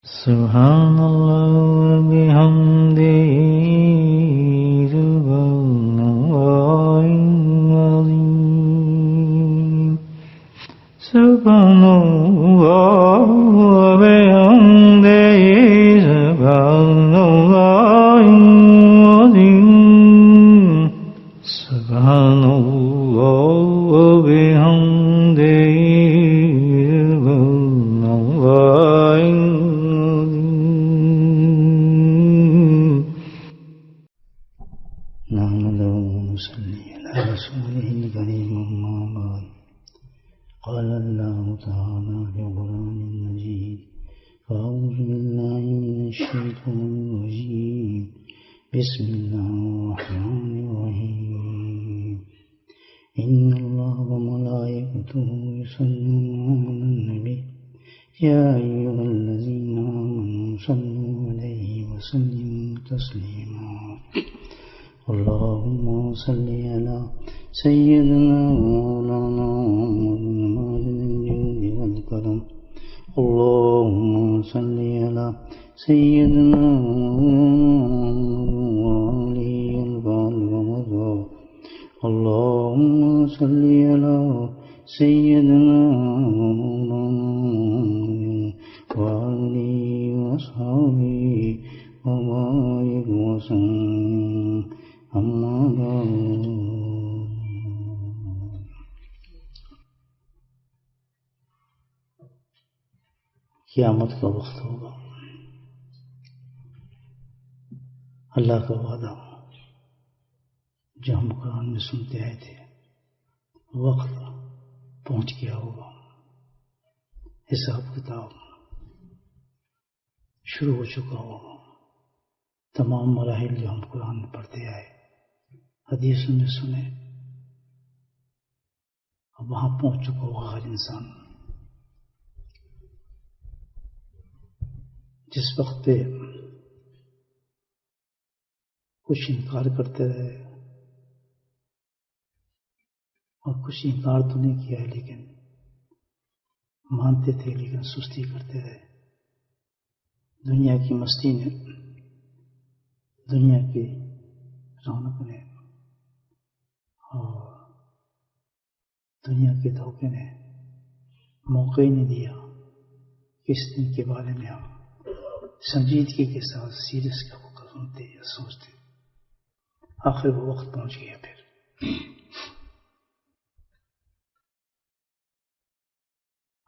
Subhanallah bihamdihi subhanallahil azim. Subhanallah bihamdihi subhanallahil azim. Subhanallah bihamdihi subhanallahil نحمده ونصلي على رسوله الكريم أما بعد قال الله تعالى في القرآن المجيد فأعوذ بالله من الشيطان الرجيم بسم الله الرحمن الرحيم إن الله وملائكته يصلون على النبي يا أيها الذين آمنوا صلوا عليه وسلموا تسليما اللهم صل على سيدنا مولانا محمد الجود والكرم اللهم صل على سيدنا وآله البر اللهم صل على سيدنا وآله وصحبه وبارك وسلم أما بعد قیامت کا وقت ہوگا، اللہ کا وعدہ جو ہم قرآن میں سنتے آئے تھے وقت پہنچ گیا ہوگا، حساب کتاب شروع ہو چکا ہوگا، تمام مراحل جو ہم قرآن میں پڑھتے آئے حدیثوں میں سنے اب وہاں پہنچ چکا ہوگا ہر انسان۔ جس وقت پہ کچھ انکار کرتے رہے اور کچھ انکار تو نہیں کیا ہے لیکن مانتے تھے لیکن سستی کرتے رہے، دنیا کی مستی نے، دنیا کی رونق نے اور دنیا کے دھوکے نے موقع ہی نہیں دیا کہ اس دن کے بارے میں ہم سنجیدگی کے ساتھ سیریس کا وقت سنتے یا سوچتے۔ آخر وہ وقت پہنچ گیا۔ پھر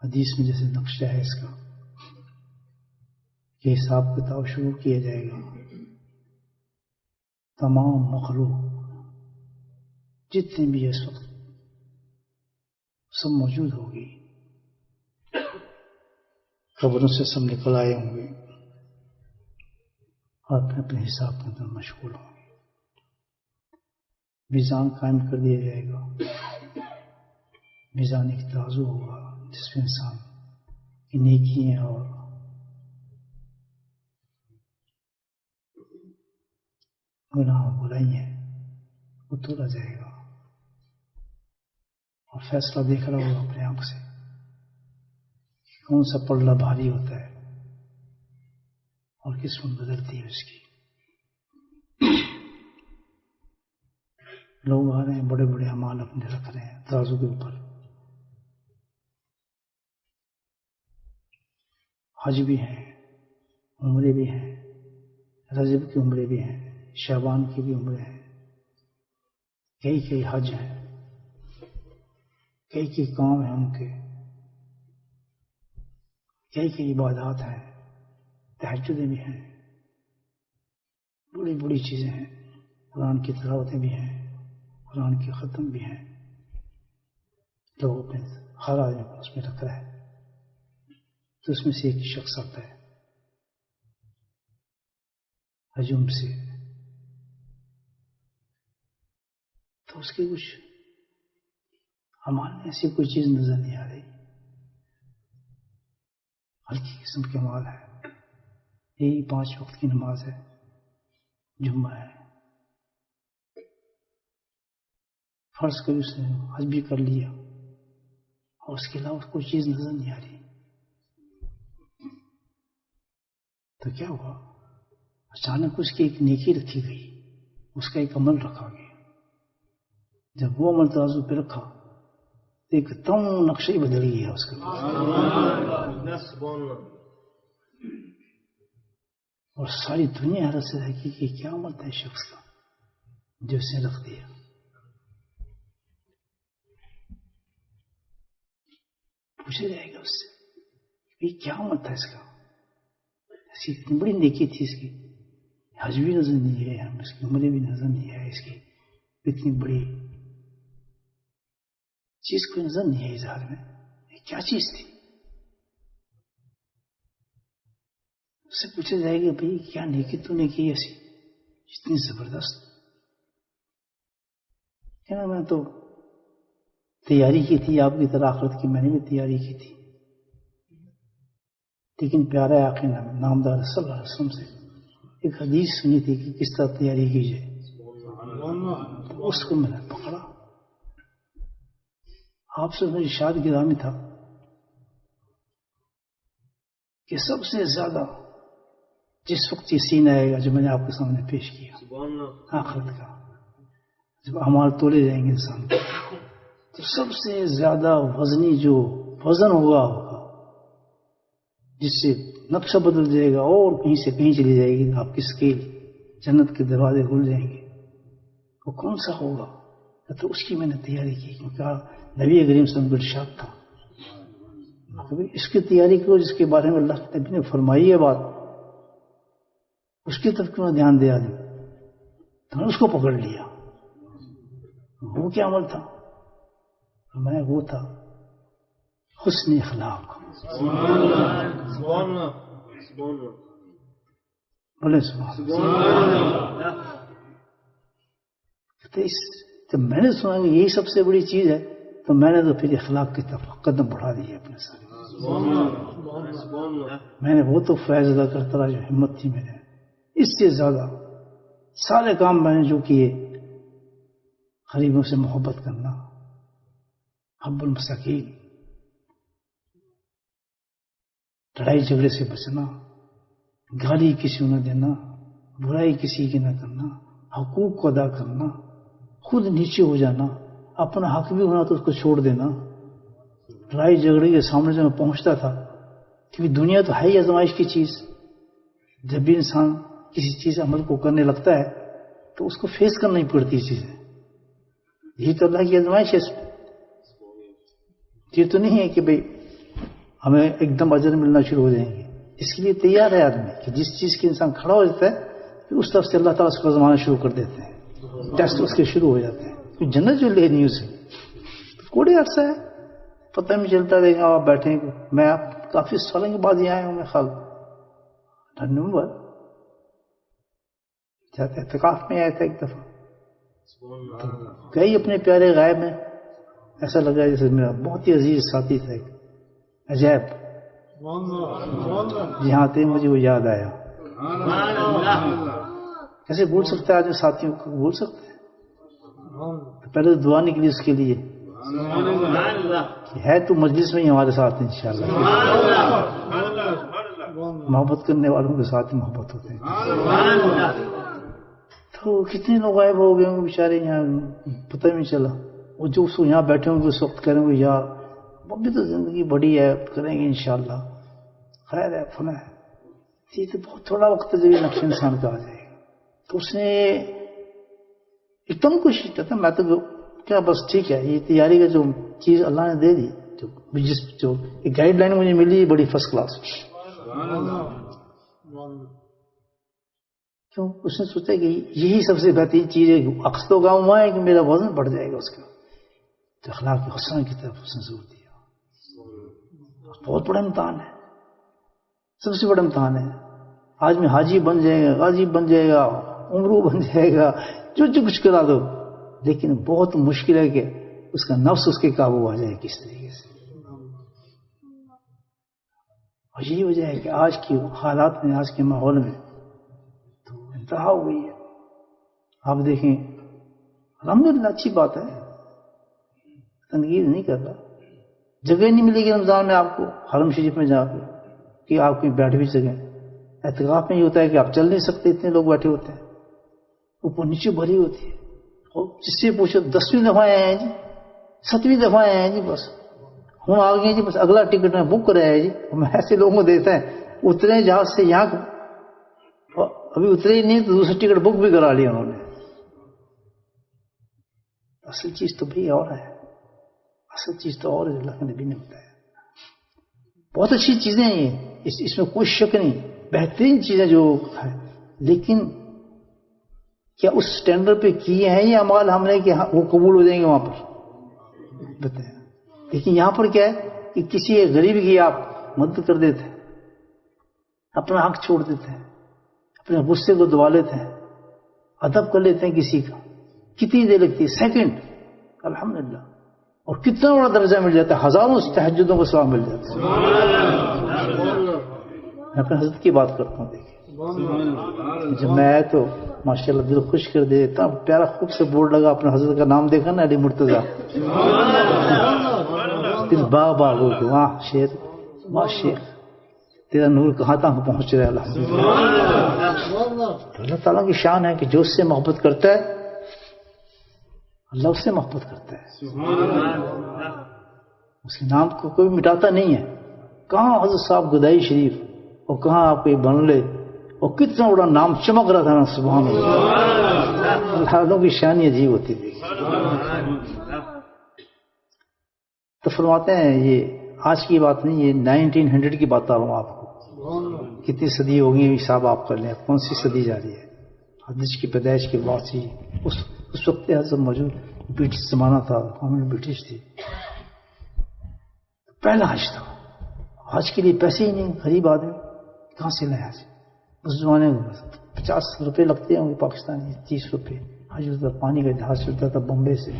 حدیث میں جیسے نقشہ ہے اس کا کہ حساب کتاب شروع کیا جائے گا، تمام مخلوق جتنے بھی اس وقت سب موجود ہوگی، قبروں سے سب نکل آئے ہوں گے اور اپنے حساب کے اندر مشغول ہوں گے۔ میزان قائم کر دیا جائے گا، میزان ایک ترازو ہوگا جس میں انسان کی نیکیاں اور گناہ اور برائیاں وہ تولا جائے گا اور فیصلہ دیکھ رہا ہوگا اپنے آنکھ سے کون سا پلڑا بھاری ہوتا ہے اور قسمت بدلتی ہے اس کی۔ لوگ آ رہے ہیں، بڑے بڑے اعمال اپنے رکھ رہے ہیں ترازو کے اوپر، حج بھی ہیں، عمرے بھی ہیں، رجب کی عمرے بھی ہیں، شعبان کی بھی عمرے ہیں، کئی حج ہیں، کئی کام ہیں ان کے، کئی عبادات ہیں، تہجدیں بھی ہیں، بڑی چیزیں ہیں، قرآن کی تلاوتیں بھی ہیں، قرآن کے ختم بھی ہیں، لوگ اپنے ہر آدمی کو اس میں رکھ رہا ہے۔ تو اس میں سے ایک شخص آتا ہے ہجوم سے، تو اس کی کچھ ہمارے ایسی کوئی چیز نظر نہیں آ رہی، ہلکی قسم کے مال ہے، یہی 5 وقت کی نماز ہے، جمعہ ہے، فرض کر اس نے حج بھی کر لیا اور اس کے علاوہ کوئی چیز نظر نہیں آ رہی۔ تو کیا ہوا؟ اچانک اس کی ایک نیکی رکھی گئی، اس کا ایک عمل رکھا گیا. جب وہ عمل ترازو پہ رکھا تو ایک دم نقشہ ہی بدل گیا اس کا. اور ساری دنیا حیرت سے رہ گئی کہ کیا عمل تھا اس شخص کا جو اس نے رکھ دیا. پوچھا جائے گا اس سے کیا عمل تھا اس کا، ایسی اتنی بڑی نیکی تھی اس کی، حج بھی نظر نہیں ہے، ہم اس کی عمریں بھی نظر نہیں ہے، اس کی اتنی بڑی چیز کوئی نظر نہیں ہے اظہار میں، کیا چیز تھی؟ اس سے پوچھا جائے گا بھائی کیا نیکی تو نے کی ایسی اتنی زبردست؟ کہنا میں تو تیاری کی تھی آپ کی طرح آخرت کی، میں نے بھی تیاری کی تھی، لیکن پیارا آقا نامدار صلی اللہ علیہ وسلم سے ایک حدیث سنی تھی کہ کس طرح تیاری کی جائے، تو اس کو میں نے پکڑا. آپ سے میری ارشاد گرامی تھا کہ سب سے زیادہ جس وقت یہ سین آئے گا جو میں نے آپ کے سامنے پیش کیا آخرت کا، جب اعمال تولے جائیں گے انسان کو، تو سب سے زیادہ وزنی جو وزن ہوگا جس سے نقشہ بدل جائے گا اور کہیں سے کہیں چلی جائے گی، آپ کی اسکیل جنت کے دروازے کھل جائیں گے، وہ کون سا ہوگا؟ تو اس کی میں نے تیاری کی، کیونکہ نبی کریم صلی اللہ علیہ وسلم کا ارشاد تھا اس کی تیاری کرو جس کے بارے میں اللہ کے نبی نے فرمائی ہے بات، اس کی طرف کیوں نہ دھیان دے آدمی؟ تو نے اس کو پکڑ لیا. وہ کیا عمل تھا؟ میں وہ تھا حسن اخلاق. بولے جب میں نے سنا کہ یہی سب سے بڑی چیز ہے تو میں نے تو پھر اخلاق کی طرف قدم بڑھا دیے اپنے ساتھ. میں نے وہ تو فیض ادا کرتا رہا جو ہمت تھی میرے، اس سے زیادہ سارے کام میں نے جو کیے، غریبوں سے محبت کرنا، حب المساکین، لڑائی جھگڑے سے بچنا، گالی کسی کو نہ دینا، برائی کسی کی نہ کرنا، حقوق کو ادا کرنا، خود نیچے ہو جانا، اپنا حق بھی ہونا تو اس کو چھوڑ دینا. لڑائی جھگڑے کے سامنے سے میں پہنچتا تھا کیونکہ دنیا تو ہے ہی آزمائش کی چیز. جب بھی انسان کسی چیز عمل کو کرنے لگتا ہے تو اس کو فیس کرنا ہی پڑتی چیزیں. یہی تو اللہ کی آزمائش ہے. یہ تو نہیں ہے کہ بھئی ہمیں ایک دم اجر ملنا شروع ہو جائیں گے. اس کے لیے تیار ہے آدمی کہ جس چیز کے انسان کھڑا ہو جاتا ہے پھر اس طرف سے اللہ تعالیٰ اس کو آزمانا شروع کر دیتے ہیں، ٹیسٹ اس کے شروع ہو جاتے ہیں. جنت جو لے نہیں اسے کوڑے عرصہ ہے، پتہ نہیں چلتا رہے گا. آپ بیٹھے ہیں، میں آپ کافی سالوں کے بعد ہی آیا ہوں، میں خیال نومبر جاتے اعتکاف میں آیا تھا ایک دفعہ، گئی اپنے پیارے غائب میں، ایسا لگا جیسے میرا بہت ہی عزیز ساتھی تھا، ایک عجیب. یہاں تھے مجھے وہ یاد آیا. کیسے بھول سکتا ہے آدمی ساتھیوں کو؟ بھول سکتا ہے؟ پہلے دعا نکلی اس کے لیے کہ ہے تو مجلس میں ہی ہمارے ساتھ انشاءاللہ. محبت کرنے والوں کے ساتھ محبت ہوتے ہیں. تو کتنے لوگ غائب ہو گئے ہوں بیچارے، یہاں پتہ نہیں چلا. وہ جو یہاں بیٹھے ہوں گے اس وقت کریں گے یار وہ بھی تو زندگی بڑی ہے، کریں گے انشاءاللہ، خیر ہے، فنا ہے. یہ تو بہت تھوڑا وقت جو نقش انسان کا آ جائے گا. تو اس نے ایک دم کوشش کیا تھا، میں تو کیا بس ٹھیک ہے، یہ تیاری کا جو چیز اللہ نے دے دی، جو ایک گائیڈ لائن مجھے ملی بڑی فرسٹ کلاس. کیوں؟ اس نے سوچا کہ یہی سب سے بہترین چیز ہے. عکس تو گاؤں ہوا ہے کہ میرا وزن بڑھ جائے گا اس کا. تو اخلاق حسنہ کی طرف اس نے زور دیا. بہت بڑا امتحان ہے، سب سے بڑا امتحان ہے. آج میں حاجی بن جائے گا، غازی بن جائے گا، عمرو بن جائے گا، جو کچھ کرا دو، لیکن بہت مشکل ہے کہ اس کا نفس اس کے قابو آ جائے کس طریقے سے. اور یہی وجہ ہے کہ آج کی حالات میں، آج کے ماحول میں تو انتہا ہو گئی ہے. آپ دیکھیں الحمدللہ اچھی بات ہے، تنقید نہیں کر رہا. جگہ نہیں ملے گی رمضان میں آپ کو حرم شریف میں جا کے کہ آپ کہیں بیٹھ بھی سکیں. اعتکاف میں یہ ہوتا ہے کہ آپ چل نہیں سکتے، اتنے لوگ بیٹھے ہوتے ہیں، اوپر نیچے بھری ہوتی ہے، اور جس سے پوچھو 10ویں دفعہ آئے ہیں جی، 7ویں دفعہ آئے ہیں جی، بس ہم آ گئے جی، بس اگلا ٹکٹ میں بک کرا ہے جی. میں ایسے لوگوں کو دیتا ہے اترے جہاز سے یہاں، ابھی اترے ہی نہیں تو دوسری ٹکٹ بک بھی کرا لی انہوں نے. اصل چیز تو بھی اور ہے، اصل چیز تو اور اللہ کے نبی نے بتایا. بہت اچھی چیزیں ہیں یہ، اس میں کوئی شک نہیں، بہترین چیزیں جو ہے، لیکن کیا اس سٹینڈرڈ پہ کیے ہیں یہ اعمال ہم نے کہ وہ قبول ہو جائیں گے وہاں پر؟ بتائیں. لیکن یہاں پر کیا ہے کہ کسی غریب کی آپ مدد کر دیتے ہیں، اپنا حق چھوڑ دیتے ہیں، اپنے غصے کو دبا لیتے ہیں، ادب کر لیتے ہیں کسی کا، کتنی دیر لگتی ہے؟ سیکنڈ. الحمدللہ. اور کتنا بڑا درجہ مل جاتا ہے، ہزاروں تہجدوں کا ثواب مل جاتا ہے. میں اپنے حضرت کی بات کرتا ہوں. دیکھیں جب میں آیا تو ماشاءاللہ دل خوش کر دے، اتنا پیارا خوب سے بورڈ لگا، اپنے حضرت کا نام دیکھا نا، علی مرتضیٰ، دل باغ باغ ہو گیا. واہ شیر، واہ شیخ، تیرا نور کہاں تک پہنچ رہا ہے. الحمدللہ. اللہ تعالیٰ کی شان ہے کہ جو اس سے محبت کرتا ہے اللہ اس سے محبت کرتا ہے. اس کے نام کو کوئی مٹاتا نہیں ہے. کہاں حضرت صاحب گدائی شریف، اور کہاں آپ کے بنگلے، اور کتنا بڑا نام چمک رہا تھا نا. سبحان اللہ. اللہ کی شان عجیب ہوتی تھی. تو فرماتے ہیں یہ آج کی بات نہیں، یہ 1900 کی بات آ رہا ہوں آپ کو. کتنی صدی ہو گئی حساب آپ کر لیں، کون سی صدی جا رہی ہے. حدیث کی پیدائش کے بعد سے اس وقت حضرت موجود برٹش زمانہ تھا، گورنمنٹ برٹش تھی. پہلا حج تھا. حج کے لیے پیسے ہی نہیں، غریب آدمی کہاں سے لائے حج؟ اس زمانے میں 50 روپے لگتے ہوں گے پاکستانی، 30 روپے. حج ہوتا پانی کا جہاز چلتا تھا بمبے سے.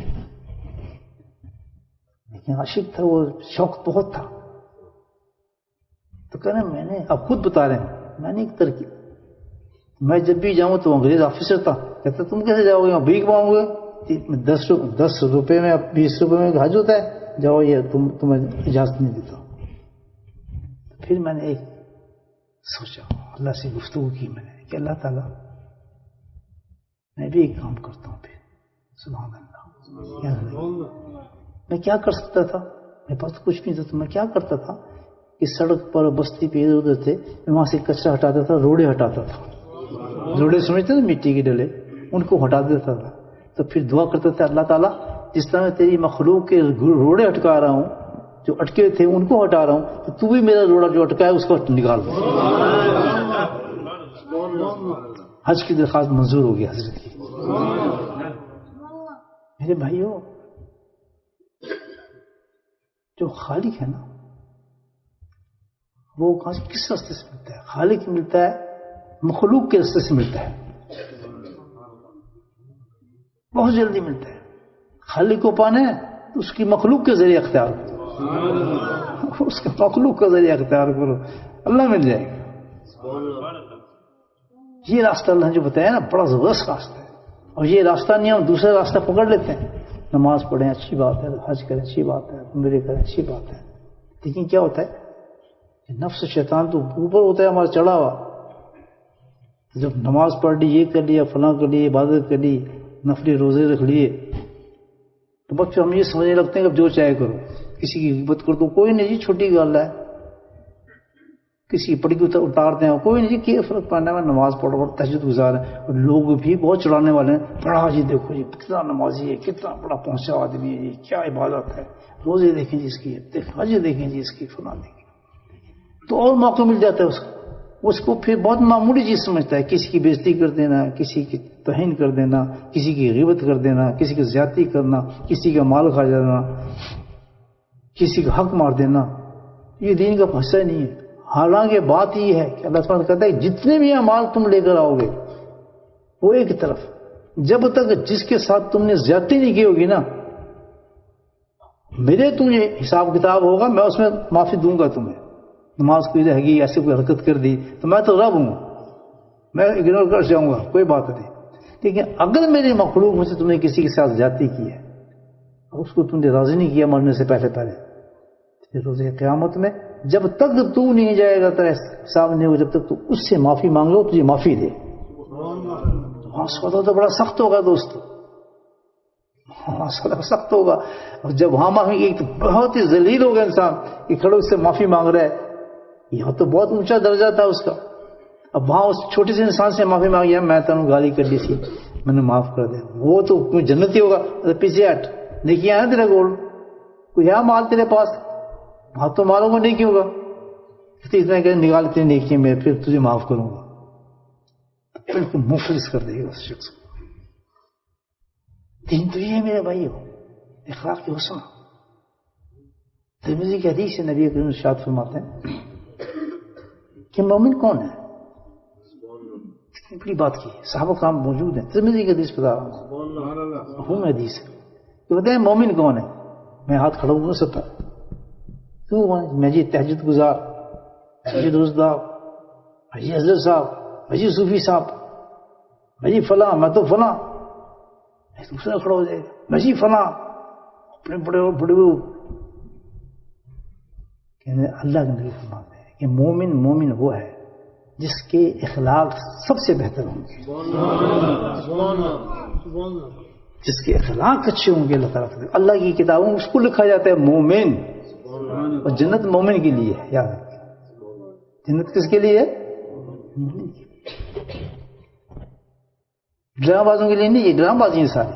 لیکن عاشق تھا وہ، شوق بہت تھا. تو کہنا میں نے، اب خود بتا رہے ہیں، میں نے ایک ترکیب، میں جب بھی جاؤں تو انگریز آفیسر تھا، کہتا تم کیسے جاؤ گے؟ بھیک مانگو گے؟ 10 روپے میں 20 روپے میں حج ہوتا ہے، جاؤ، یہ تمہیں اجازت نہیں دیتا. پھر میں نے ایک سوچا، اللہ سے گفتگو کی میں نے کہ اللہ تعالیٰ میں بھی ایک کام کرتا ہوں. پھر سبحان اللہ، میں کیا کر سکتا تھا؟ میرے پاس کچھ نہیں تھا، تو میں کیا کرتا تھا کہ سڑک پر بستی پہ ادھر ادھر تھے، میں وہاں سے کچرا ہٹاتا تھا، روڑے ہٹاتا تھا. روڑے سمجھتے نا، مٹی کے ڈلے، ان کو ہٹا دیتا تھا. تو پھر دعا کرتا تھا، اللہ تعالیٰ جس طرح میں تیری مخلوق کے روڑے ہٹکا رہا ہوں، جو اٹکے تھے ان کو ہٹا رہا ہوں، تو بھی میرا روڑا جو اٹکا ہے اس کو نکال دو. حج کی درخواست منظور ہو گئی حضرت کی. میرے بھائیوں، جو خالق ہے نا، وہ کہاں سے کس راستے سے ملتا ہے؟ خالق ملتا ہے مخلوق کے راستے سے ملتا ہے، بہت جلدی ملتا ہے. خالق کو پانا ہے تو اس کی مخلوق کے ذریعے اختیار کرو، اس کے مخلوق کا ذریعہ اختیار کرو، اللہ مل جائے گا. یہ راستہ اللہ نے جو بتایا نا، بڑا زبردست راستہ ہے. اور یہ راستہ نہیں، ہم دوسرا راستہ پکڑ لیتے ہیں. نماز پڑھیں اچھی بات ہے، حج کریں اچھی بات ہے، عمرے کریں اچھی بات ہے، لیکن کیا ہوتا ہے، نفس شیطان تو اوپر ہوتا ہے ہمارا چڑھا ہوا. جب نماز پڑھ لی، یہ کر لیا، فلاں کر لی، عبادت کر لی، نفلی روزے رکھ لیے، تو بس ہم یہ سمجھنے لگتے ہیں کہ اب جو چاہے کرو، کسی کی غیبت کر دو، کوئی نہیں جی، چھوٹی گل ہے. کسی کی پڑی کو اتارتے ہیں، کوئی نہیں جی، کیا فرق پڑنا ہے، نماز پڑھو اور تہجد گزار ہے. اور لوگ بھی بہت چڑھانے والے ہیں، بڑا جی دیکھو جی کتنا نمازی ہے، کتنا بڑا پہنچا آدمی ہے جی، کیا عبادت ہے، روزے دیکھیں جی اس کی، حج دیکھیں جی اس کی، فلاں دیکھیں. تو اور موقع مل جاتا ہے اس کو پھر بہت معمولی چیز سمجھتا ہے. کسی کی بےزتی کر دینا، کسی کی توہین کر دینا، کسی کی غیبت کر دینا، کسی کی زیادتی کرنا، کسی کا مال کھا جانا، کسی کا حق مار دینا، یہ دین کا حصہ نہیں ہے. حالانکہ بات یہ ہے کہ اللہ تعالیٰ کہتا ہے جتنے بھی اعمال تم لے کر آؤ گے وہ ایک طرف، جب تک جس کے ساتھ تم نے زیادتی نہیں کی ہوگی نا، میرے تمہیں حساب کتاب ہوگا، میں اس میں معافی دوں گا تمہیں. نماز کوئی رہ گئی، ایسے کوئی حرکت کر دی تو میں تو رب ہوں، میں اگنور کر جاؤں گا، کوئی بات نہیں. لیکن اگر میرے مخلوق میں سے تم نے کسی کے ساتھ زیادتی کی ہے، اس کو تم نے راضی نہیں کیا مرنے سے پہلے پھر روز قیامت میں جب تک تو نہیں جائے گا تیرے سامنے ہو، جب تک تو اس سے معافی مانگ لو تجھے معافی دے. وہاں سودا تو بڑا سخت ہوگا دوستو، وہاں سودا سخت ہوگا. اور جب وہاں معافی ایک تو بہت ہی ذلیل ہوگا انسان کہ کھڑے اس سے معافی مانگ رہا ہے، یہاں تو بہت اونچا درجہ تھا اس کا. اب وہاں اس چھوٹے سے انسان سے معافی مانگی، میں تمہیں گالی کر دی تھی، میں نے معاف کر دیا، وہ تو کوئی جنتی ہوگا. پیچھے ہٹ، نیکیاں ہیں تیرے گول، کوئی ہے مال تیرے پاس، وہاں تو مالوں کو نہیں کیوں گا، اتنا کہ نکال اتنی نیکی میں پھر تجھے معاف کروں گا. بالکل مفلس کر دے گا اس شخص کو. دین تو یہ ہے میرے بھائیو، اخلاق کی حسن. ترمذی کی حدیث ہے، نبی کریم ارشاد فرماتے ہیں کہ مومن کون ہے. اتنی بڑی بات کی، صحابہ کرام موجود ہیں، ترمذی کی حدیث بتا رہا ہوں، مفہوم حدیث ہے. تو بتائیں مومن کون ہے. میں ہاتھ کھڑا ہوں سب پر، کیوں کون ہے؟ میں جی تہجد گزار، میں جی روزدار، میں جی حضرت صاحب، میں جی صوفی صاحب، میں جی فلاں، میں تو فلاں. دوسرا کھڑا ہو جائے گا، میں جی فلاں، اپنے بڑے بڑے. اللہ کے نبی فرماتے ہیں کہ مومن وہ ہے جس کے اخلاق سب سے بہتر ہوں گے. جس کے اخلاق اچھے ہوں گے اللہ تعالیٰ. اللہ کی کتابوں میں اس کو لکھا جاتا ہے مومن. اور جنت مومن کے لیے ہے، یاد رکھیں. جنت کس کے لیے ہے؟ ڈرامہ بازوں کے لیے نہیں. یہ ڈرامہ بازی ہیں ساری.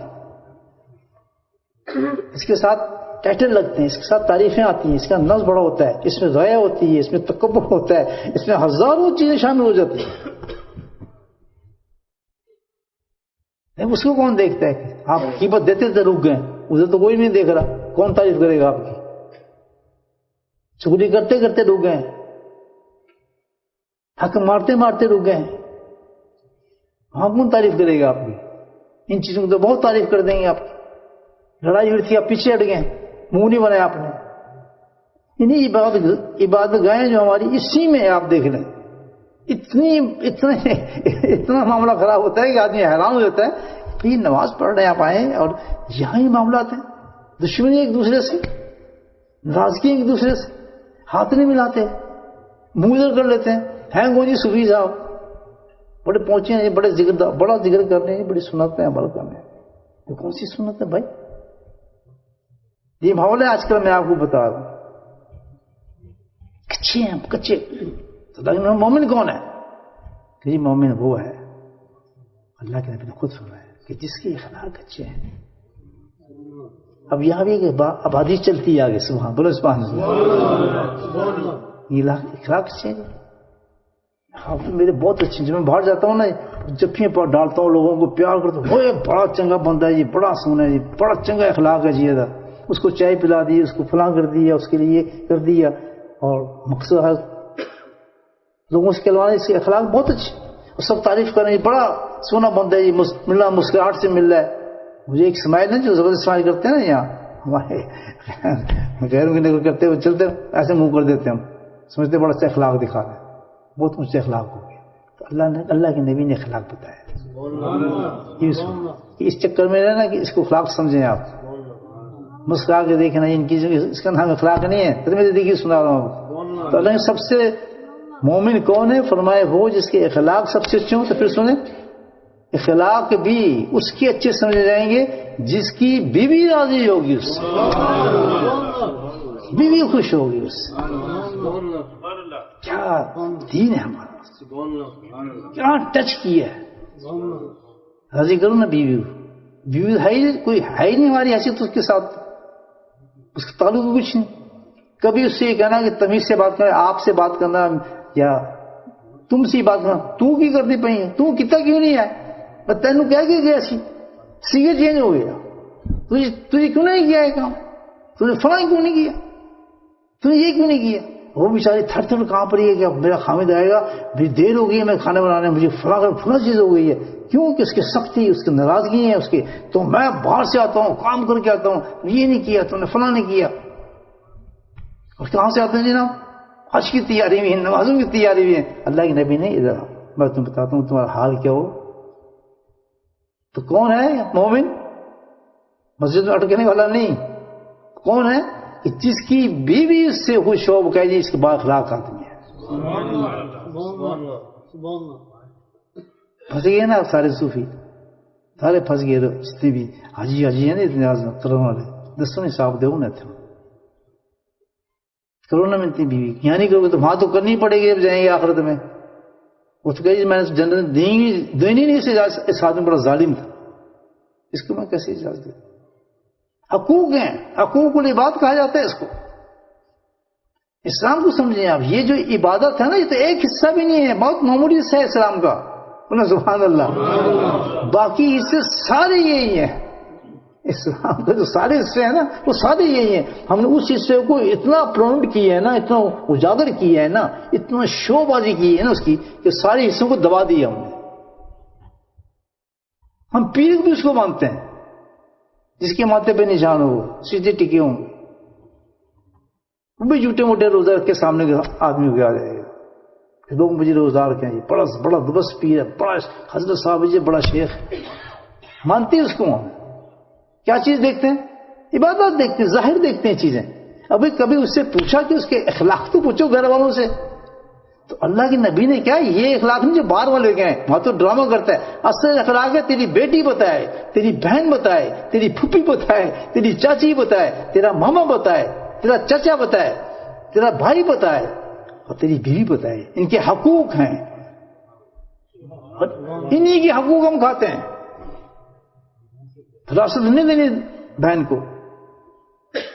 اس کے ساتھ ٹائٹل لگتے ہیں، اس کے ساتھ تعریفیں آتی ہیں، اس کا نفس بڑا ہوتا ہے، اس میں ضائع ہوتی ہے، اس میں تکبر ہوتا ہے، اس میں ہزاروں چیزیں شامل ہو جاتی ہیں. اس کو کون دیکھتا ہے؟ کہ آپ قیمت دیتے تھے رک گئے، ادھر تو کوئی نہیں دیکھ رہا، کون تعریف کرے گا آپ کی؟ چغلی کرتے کرتے رک گئے، حق مارتے مارتے رک گئے، وہاں کون تعریف کرے گا آپ کی؟ ان چیزوں کو تو بہت تعریف کر دیں گے آپ کی. لڑائی ہوئی تھی، آپ پیچھے ہٹ گئے، منہ نہیں بنایا آپ نے. انہیں عبادت گاہیں جو ہماری اسی میں آپ دیکھ لیں، اتنا معاملہ خراب ہوتا ہے کہ آدمی حیران ہو جاتا ہے کہ نماز پڑھ رہے ہیں آپ آئے اور یہاں ہی معاملات ہیں. دشمنی ایک دوسرے سے، ناراضگی ایک دوسرے سے، ہاتھ نہیں ملاتے، منہ ادھر کر لیتے ہیں. ہیں گو جی صوفی صاحب بڑے پہنچے ہیں، بڑے ذکر، بڑا ذکر کر رہے ہیں، بڑی سنت ہیں عمل کر رہے ہیں. یہ کون سی سنت ہے بھائی؟ یہ ماحول ہے آج کل. میں آپ کو بتا رہا ہوں، کچے ہیں کچے. تو مومن کون ہے؟ کہ جی مومن وہ ہے، اللہ کے نبی نے خود فرمایا کہ جس کے اخلاق اچھے ہیں. اب یہاں بھی اب حدیث چلتی ہے آگے، سبحان بولو سبحان اللہ. یہ اخلاق اچھے ہیں میرے بہت اچھے. جب میں باہر جاتا ہوں نا، جفیاں پر ڈالتا ہوں، لوگوں کو پیار کرتا ہوں، وہ بڑا چنگا بندہ ہے جی، بڑا سونا ہے جی، بڑا چنگا اخلاق ہے جی. اس کو چائے پلا دی، اس کو فلاں کر دیا، اس کے لیے یہ کر دیا. اور مقصد ہے لوگوں سے کہلوانے، اس کے اخلاق بہت اچھے، اور سب تعریف کر رہے ہیں، بڑا سونا بندہ ہے جی، مل رہا مسکراہٹ سے مل رہا ہے. مجھے ایک اسمائل ہے جو زبردست اسمائل کرتے ہیں نا یہاں ہمارے غیر کے نکل کرتے ہوئے چلتے ایسے منہ کر دیتے، ہم سمجھتے بڑا اچھا اخلاق دکھا رہے ہیں، بہت اونچے اخلاق ہو گئے. تو اللہ کے نبی نے اخلاق بتایا. اس چکر میں رہنا کہ اس کو اخلاق سمجھیں آپ. مسکرا کے دیکھنا ان کی، اس کا نام اخلاق نہیں ہے. ترمذی دیکھیے سنا رہا ہوں. تو اللہ نے سب سے مومن کون ہے فرمائے؟ وہ جس کے اخلاق سب سے اچھے ہوں. تو پھر سنیں، اخلاق بھی اس کے اچھے سمجھے جائیں گے جس کی بیوی راضی ہوگی، اس سے بیوی خوش ہوگی اس سے. کیا دین ہے ہمارا، کیا ٹچ کیا ہے. راضی کرو نا بیوی ہے ہی کوئی، ہے ہی نہیں ہماری حیثیت اس کے ساتھ، اس کا تعلق کچھ نہیں. کبھی اس سے یہ کہنا کہ تمیز سے بات کرنا، آپ سے بات کرنا یا تم سے بات کرنا، تو کی کرتی پئی ہے، تو کتا کیوں نہیں ہے، میں تینوں کہہ کے گیا سی یہ چینج ہو گیا، تجھے کیوں نہیں کیا ہے کام، تجھے فلاں کیوں نہیں کیا، تجھے یہ کیوں نہیں کیا. وہ بیچاری تھر تھر کہاں پر ہے کہ میرا خامد آئے گا، میری دیر ہو گئی ہے، میں کھانا بنانے، مجھے فلاں چیز ہو گئی ہے. کیوں کہ اس کی سختی، اس کی ناراضگی ہے اس کی. تو میں باہر سے آتا ہوں، کام کر کے آتا ہوں، یہ نہیں کیا تم نے، فلاں نہیں کیا. اور کہاں سے آتے ہیں جناب؟ حج کی تیاری بھی ہے، نمازوں کی تیاری بھی ہے. اللہ کے نبی نے ادھر میں تمہیں بتاتا ہوں تمہارا حال کیا ہو. تو کون ہے مومن؟ مسجد میں اٹکنے والا نہیں. کون ہے کہ جس کی بیوی اس سے خوش ہو وہ کہے جی اس کے با اخلاق آدمی ہے. پھنس گئے نا سارے صوفی, سارے پھنس گئے جتنے بھی حاجی ہے نا اتنے کرنے والے, دسو نہیں صاحب دو نا تھے کرونا میں اتنی بیوی یہاں نہیں کرو گے تو وہاں تو کرنی پڑے گی, اب جائیں گے آخرت میں. وہ تو کہے میں نے جنت دینی نہیں, اس آدمی بڑا ظالم تھا, اس کو میں کیسے اجازت دوں. حقوق ہیں, حقوق العباد کہا جاتا ہے اس کو. اسلام کو سمجھیں آپ, یہ جو عبادت ہے نا یہ تو ایک حصہ بھی نہیں ہے, بہت معمولی حصہ ہے اسلام کا. سبحان اللہ. باقی حصے سارے یہی ہیں. اسلام کا جو سارے حصے ہیں نا وہ سارے یہی ہیں. ہم نے اس حصے کو اتنا پرونٹ کیا ہے نا, اتنا اجاگر کیا ہے نا, اتنا شو بازی کی ہے نا اس کی, کہ سارے حصوں کو دبا دیا ہم نے. ہم پیر بھی اس کو مانتے ہیں جس کے ماتھے پہ نشان ہو, سیدھے ٹکے ہوں, وہ بھی جھوٹے موٹے روزہ رکھ کے سامنے آدمی کو آ جائے گا لوگ مجھے روزہ رکھے ہیں, بڑا دبس پیر ہے, بڑا حضرت صاحب جی, بڑا شیخ. مانتے ہیں اس کو ہم. کیا چیز دیکھتے ہیں؟ عبادت دیکھتے ہیں, ظاہر دیکھتے ہیں چیزیں. ابھی کبھی اس سے پوچھا کہ اس کے اخلاق تو پوچھو گھر والوں سے. تو اللہ کے نبی نے کیا یہ اخلاق نہیں جو باہر والے گئے ہیں, وہاں تو ڈرامہ کرتا ہے. اصل اخلاق ہے تیری بیٹی بتائے, تیری بہن بتائے, تیری پھوپھی بتائے, تیری چاچی بتائے, تیرا ماما بتائے, تیرا چچا بتائے, تیرا بھائی بتائے, اور تیری بیوی بتائے. ان کے حقوق ہیں, انہی کے حقوق ہم کھاتے ہیں. راست نہیں دینی بہن کو,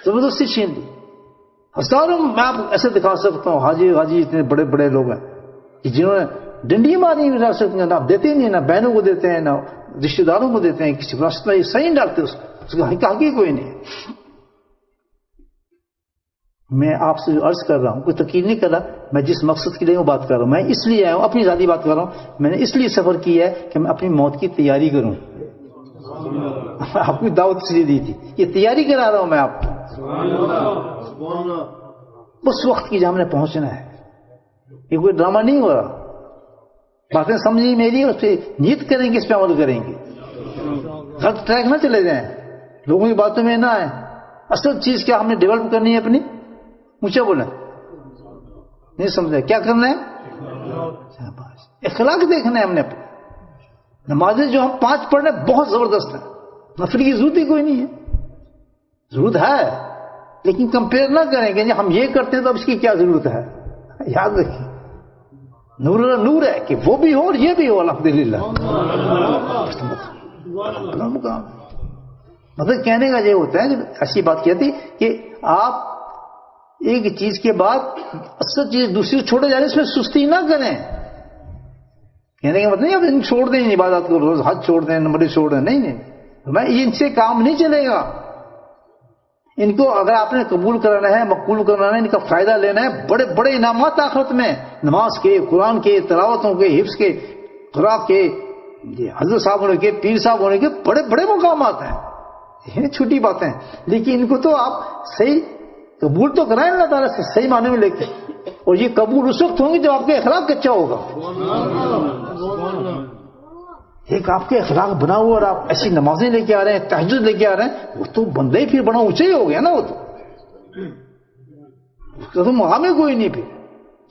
زبردستی چھین دی. ہزاروں میں آپ ایسے دکھا سکتا ہوں, حاجی اتنے بڑے بڑے لوگ ہیں کہ جنہوں نے ڈنڈی ماری وراثت میں, نہ آپ دیتے نہیں, نہ بہنوں کو دیتے ہیں, نہ رشتے داروں کو دیتے ہیں, کسی وراثت میں صحیح نہیں ڈالتے اس کا حقیقت کوئی نہیں. میں آپ سے جو عرض کر رہا ہوں, کوئی تقریر نہیں کر رہا, میں جس مقصد کے لیے وہ بات کر رہا ہوں, میں اس لیے آیا ہوں, اپنی ذاتی بات کر رہا ہوں. میں نے اس لیے سفر کیا ہے کہ میں اپنی موت کی تیاری کروں. آپ کو دعوت اس لیے دی تھی, یہ تیاری کرا رہا ہوں میں آپ کو. اس وقت کی جہاں ہم نے پہنچنا ہے, یہ کوئی ڈرامہ نہیں ہو رہا. باتیں سمجھی میری, اس پہ نیت کریں گے, اس پہ عمل کریں گے. غلط ٹریک نہ چلے جائیں, لوگوں کی باتوں میں نہ آئے. اصل چیز کیا ہم نے ڈیولپ کرنی ہے اپنی, اونچا بولیں, نہیں سمجھے کیا کرنا ہے, اخلاق دیکھنا ہے ہم نے. نمازیں جو ہم 5 پڑھ رہے ہیں بہت زبردست ہیں, نفل کی ضرورت ہی کوئی نہیں ہے. ضرورت ہے لیکن کمپیئر نہ کریں کہ ہم یہ کرتے ہیں تو اب اس کی کیا ضرورت ہے. یاد رکھیں نور نور ہے کہ وہ بھی ہو اور یہ بھی ہو. الحمدللہ. مطلب کہنے کا یہ ہوتا ہے کہ ایسی بات کہتی کہ آپ ایک چیز کے بعد اصل چیز دوسری چھوڑے جانے اس میں سستی نہ کریں. کہنے کا مطلب نہیں آپ ان چھوڑ دیں عبادت کو, روز حج چھوڑ دیں, نمبر چھوڑ دیں, نہیں. میں ان سے کام نہیں چلے گا. ان کو اگر آپ نے قبول کرانا ہے, مقبول کرانا ہے, ان کا فائدہ لینا ہے, بڑے بڑے انعامات آخرت میں, نماز کے, قرآن کے, تلاوتوں کے, حفظ کے, خوراک کے, حضرت صاحب ہونے کے, پیر صاحب ہونے کے بڑے بڑے مقامات ہیں. یہ چھوٹی باتیں ہیں, لیکن ان کو تو آپ صحیح قبول تو کرائیں اللہ تعالیٰ سے صحیح معنی میں لے کے. اور یہ قبول اس وقت ہوں گے جب آپ کا اخلاق کچا ہوگا. ایک آپ کے اخلاق بنا ہوا اور آپ ایسی نمازیں لے کے آ رہے ہیں, تہجد لے کے آ رہے ہیں, وہ تو بندہ ہی پھر بڑا اونچا ہی ہو گیا نا. وہ تو مقام ہے کوئی نہیں پھر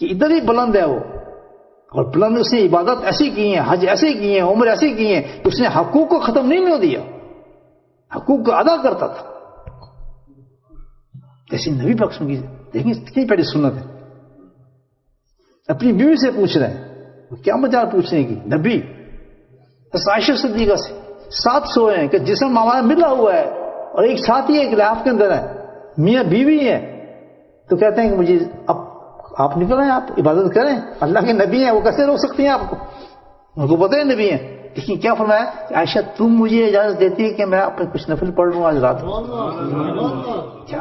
کہ ادھر ہی بلند ہے وہ. اور بلند اس نے عبادت ایسی کی ہیں, حج ایسے کی ہیں, عمر ایسے کی ہیں, اس نے حقوق کو ختم نہیں ہونے دیا, حقوق کو ادا کرتا تھا. ایسی نبی پاک کی دیکھیں کتنی پہلی سنت ہے. اپنی بیوی سے پوچھ رہے ہیں, کیا مجال پوچھنے کی. نبی عائشہ صدیقہ سے 7 سوئے ہیں کہ جسم ہمارا ملا ہوا ہے اور ایک ساتھی ایک لحاف کے اندر ہے, میاں بیوی ہے, تو کہتے ہیں کہ مجھے اب آپ نکل رہے ہیں, آپ عبادت کریں, اللہ کے نبی ہیں, وہ کیسے روک سکتی ہیں آپ کو, ان کو پتہ ہے نبی ہیں. لیکن کیا فرمایا کہ عائشہ تم مجھے اجازت دیتی ہے کہ میں اپنے کچھ نفل پڑھ لوں آج رات. کیا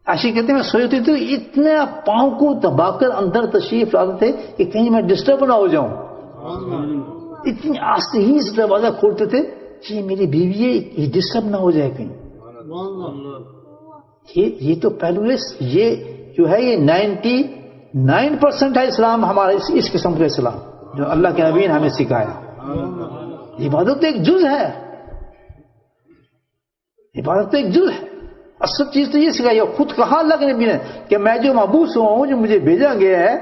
عائشہ کہتے ہیں میں سوئی ہوتی تو اتنے پاؤں کو دبا کر اندر تشریف لاتے تھے کہ کہیں میں ڈسٹرب نہ ہو جاؤں. اتنی آستے ہی اس دروازہ کھولتے تھے کہ میری بیوی ہے, یہ ڈسٹرب نہ ہو جائے کہیں. یہ تو پہلو ہے, یہ جو ہے یہ 99% ہے اسلام ہمارا, اس قسم کا اسلام جو اللہ کے نبی نے ہمیں سکھایا. عبادت ایک جز ہے, عبادت ایک جز ہے. اصل چیز تو یہ سکھائی ہے. خود کہا اللہ کے نبی نے کہ میں جو مبعوث ہوا ہوں، جو مجھے بھیجا گیا ہے،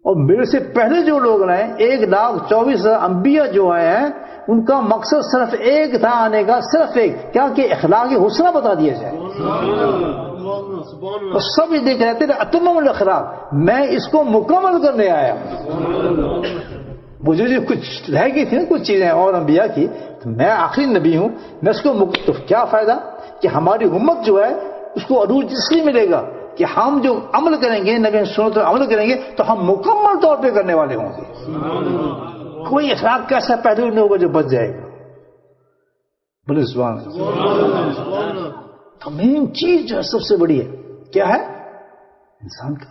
اور میرے سے پہلے جو لوگ رہے 1,24,000 انبیاء جو آئے ہیں، ان کا مقصد صرف ایک تھا آنے کا، صرف ایک، کیا کہ اخلاق حسنہ بتا دیا جائے. اور سب یہ دیکھ رہے تھے اتمم الاخلاق، میں اس کو مکمل کرنے آیا ہوں. مجھے جو کچھ رہ گئی تھی نا کچھ چیزیں اور انبیاء کی، تو میں آخری نبی ہوں، میں اس کو تو کیا فائدہ کہ ہماری امت جو ہے اس کو عروج اس لیے ملے گا کہ ہم جو عمل کریں گے، نبی سنت پر عمل کریں گے تو ہم مکمل طور پہ کرنے والے ہوں گے. کوئی اخلاق کا ایسا پہلو نہیں ہوگا جو بچ جائے گا. بولے سبحان اللہ. تو مین چیز جو ہے سب سے بڑی ہے کیا ہے؟ انسان کا.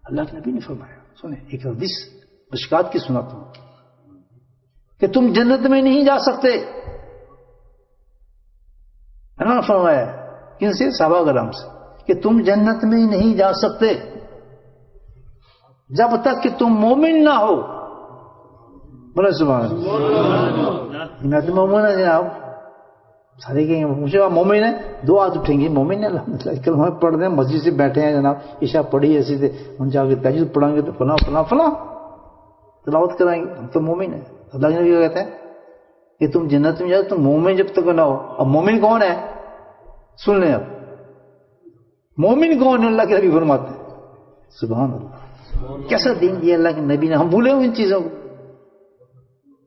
اللہ کے نبی نے فرمایا، سنیں ایک حدیث مشکات کی سناتا ہوں کہ تم جنت میں نہیں جا سکتے. اللہ نے فرمایا کن سے؟ صحابہ کرام سے، کہ تم جنت میں نہیں جا سکتے جب تک کہ تم مومن نہ ہو. بولے سبحان اللہ. میں تو مومن ہے جناب. سارے کہیں گے مجھے آپ مومن ہے، 2 ہاتھ اٹھیں گے مومن ہے الحمدللہ. کل ہمیں پڑھ رہے ہیں مسجد سے بیٹھے ہیں جناب، عشاء پڑھی ایسی تھے، ہم جا کے تہجد پڑھیں گے تو فلاں فلاں فلاں تلاوت کرائیں گے، ہم تو مومن ہیں. اللہ کے نبی کہتے ہیں کہ تم جنت میں جاؤ تم مومن جب تک نہ ہو. اب مومن کون ہے؟ سن لیں. اب مومن کون ہے؟ اللہ کے نبی فرماتے ہیں. سبحان اللہ. کیسا دین دیا اللہ کے نبی نے. ہم بھولے ہوئے ان چیزوں کو،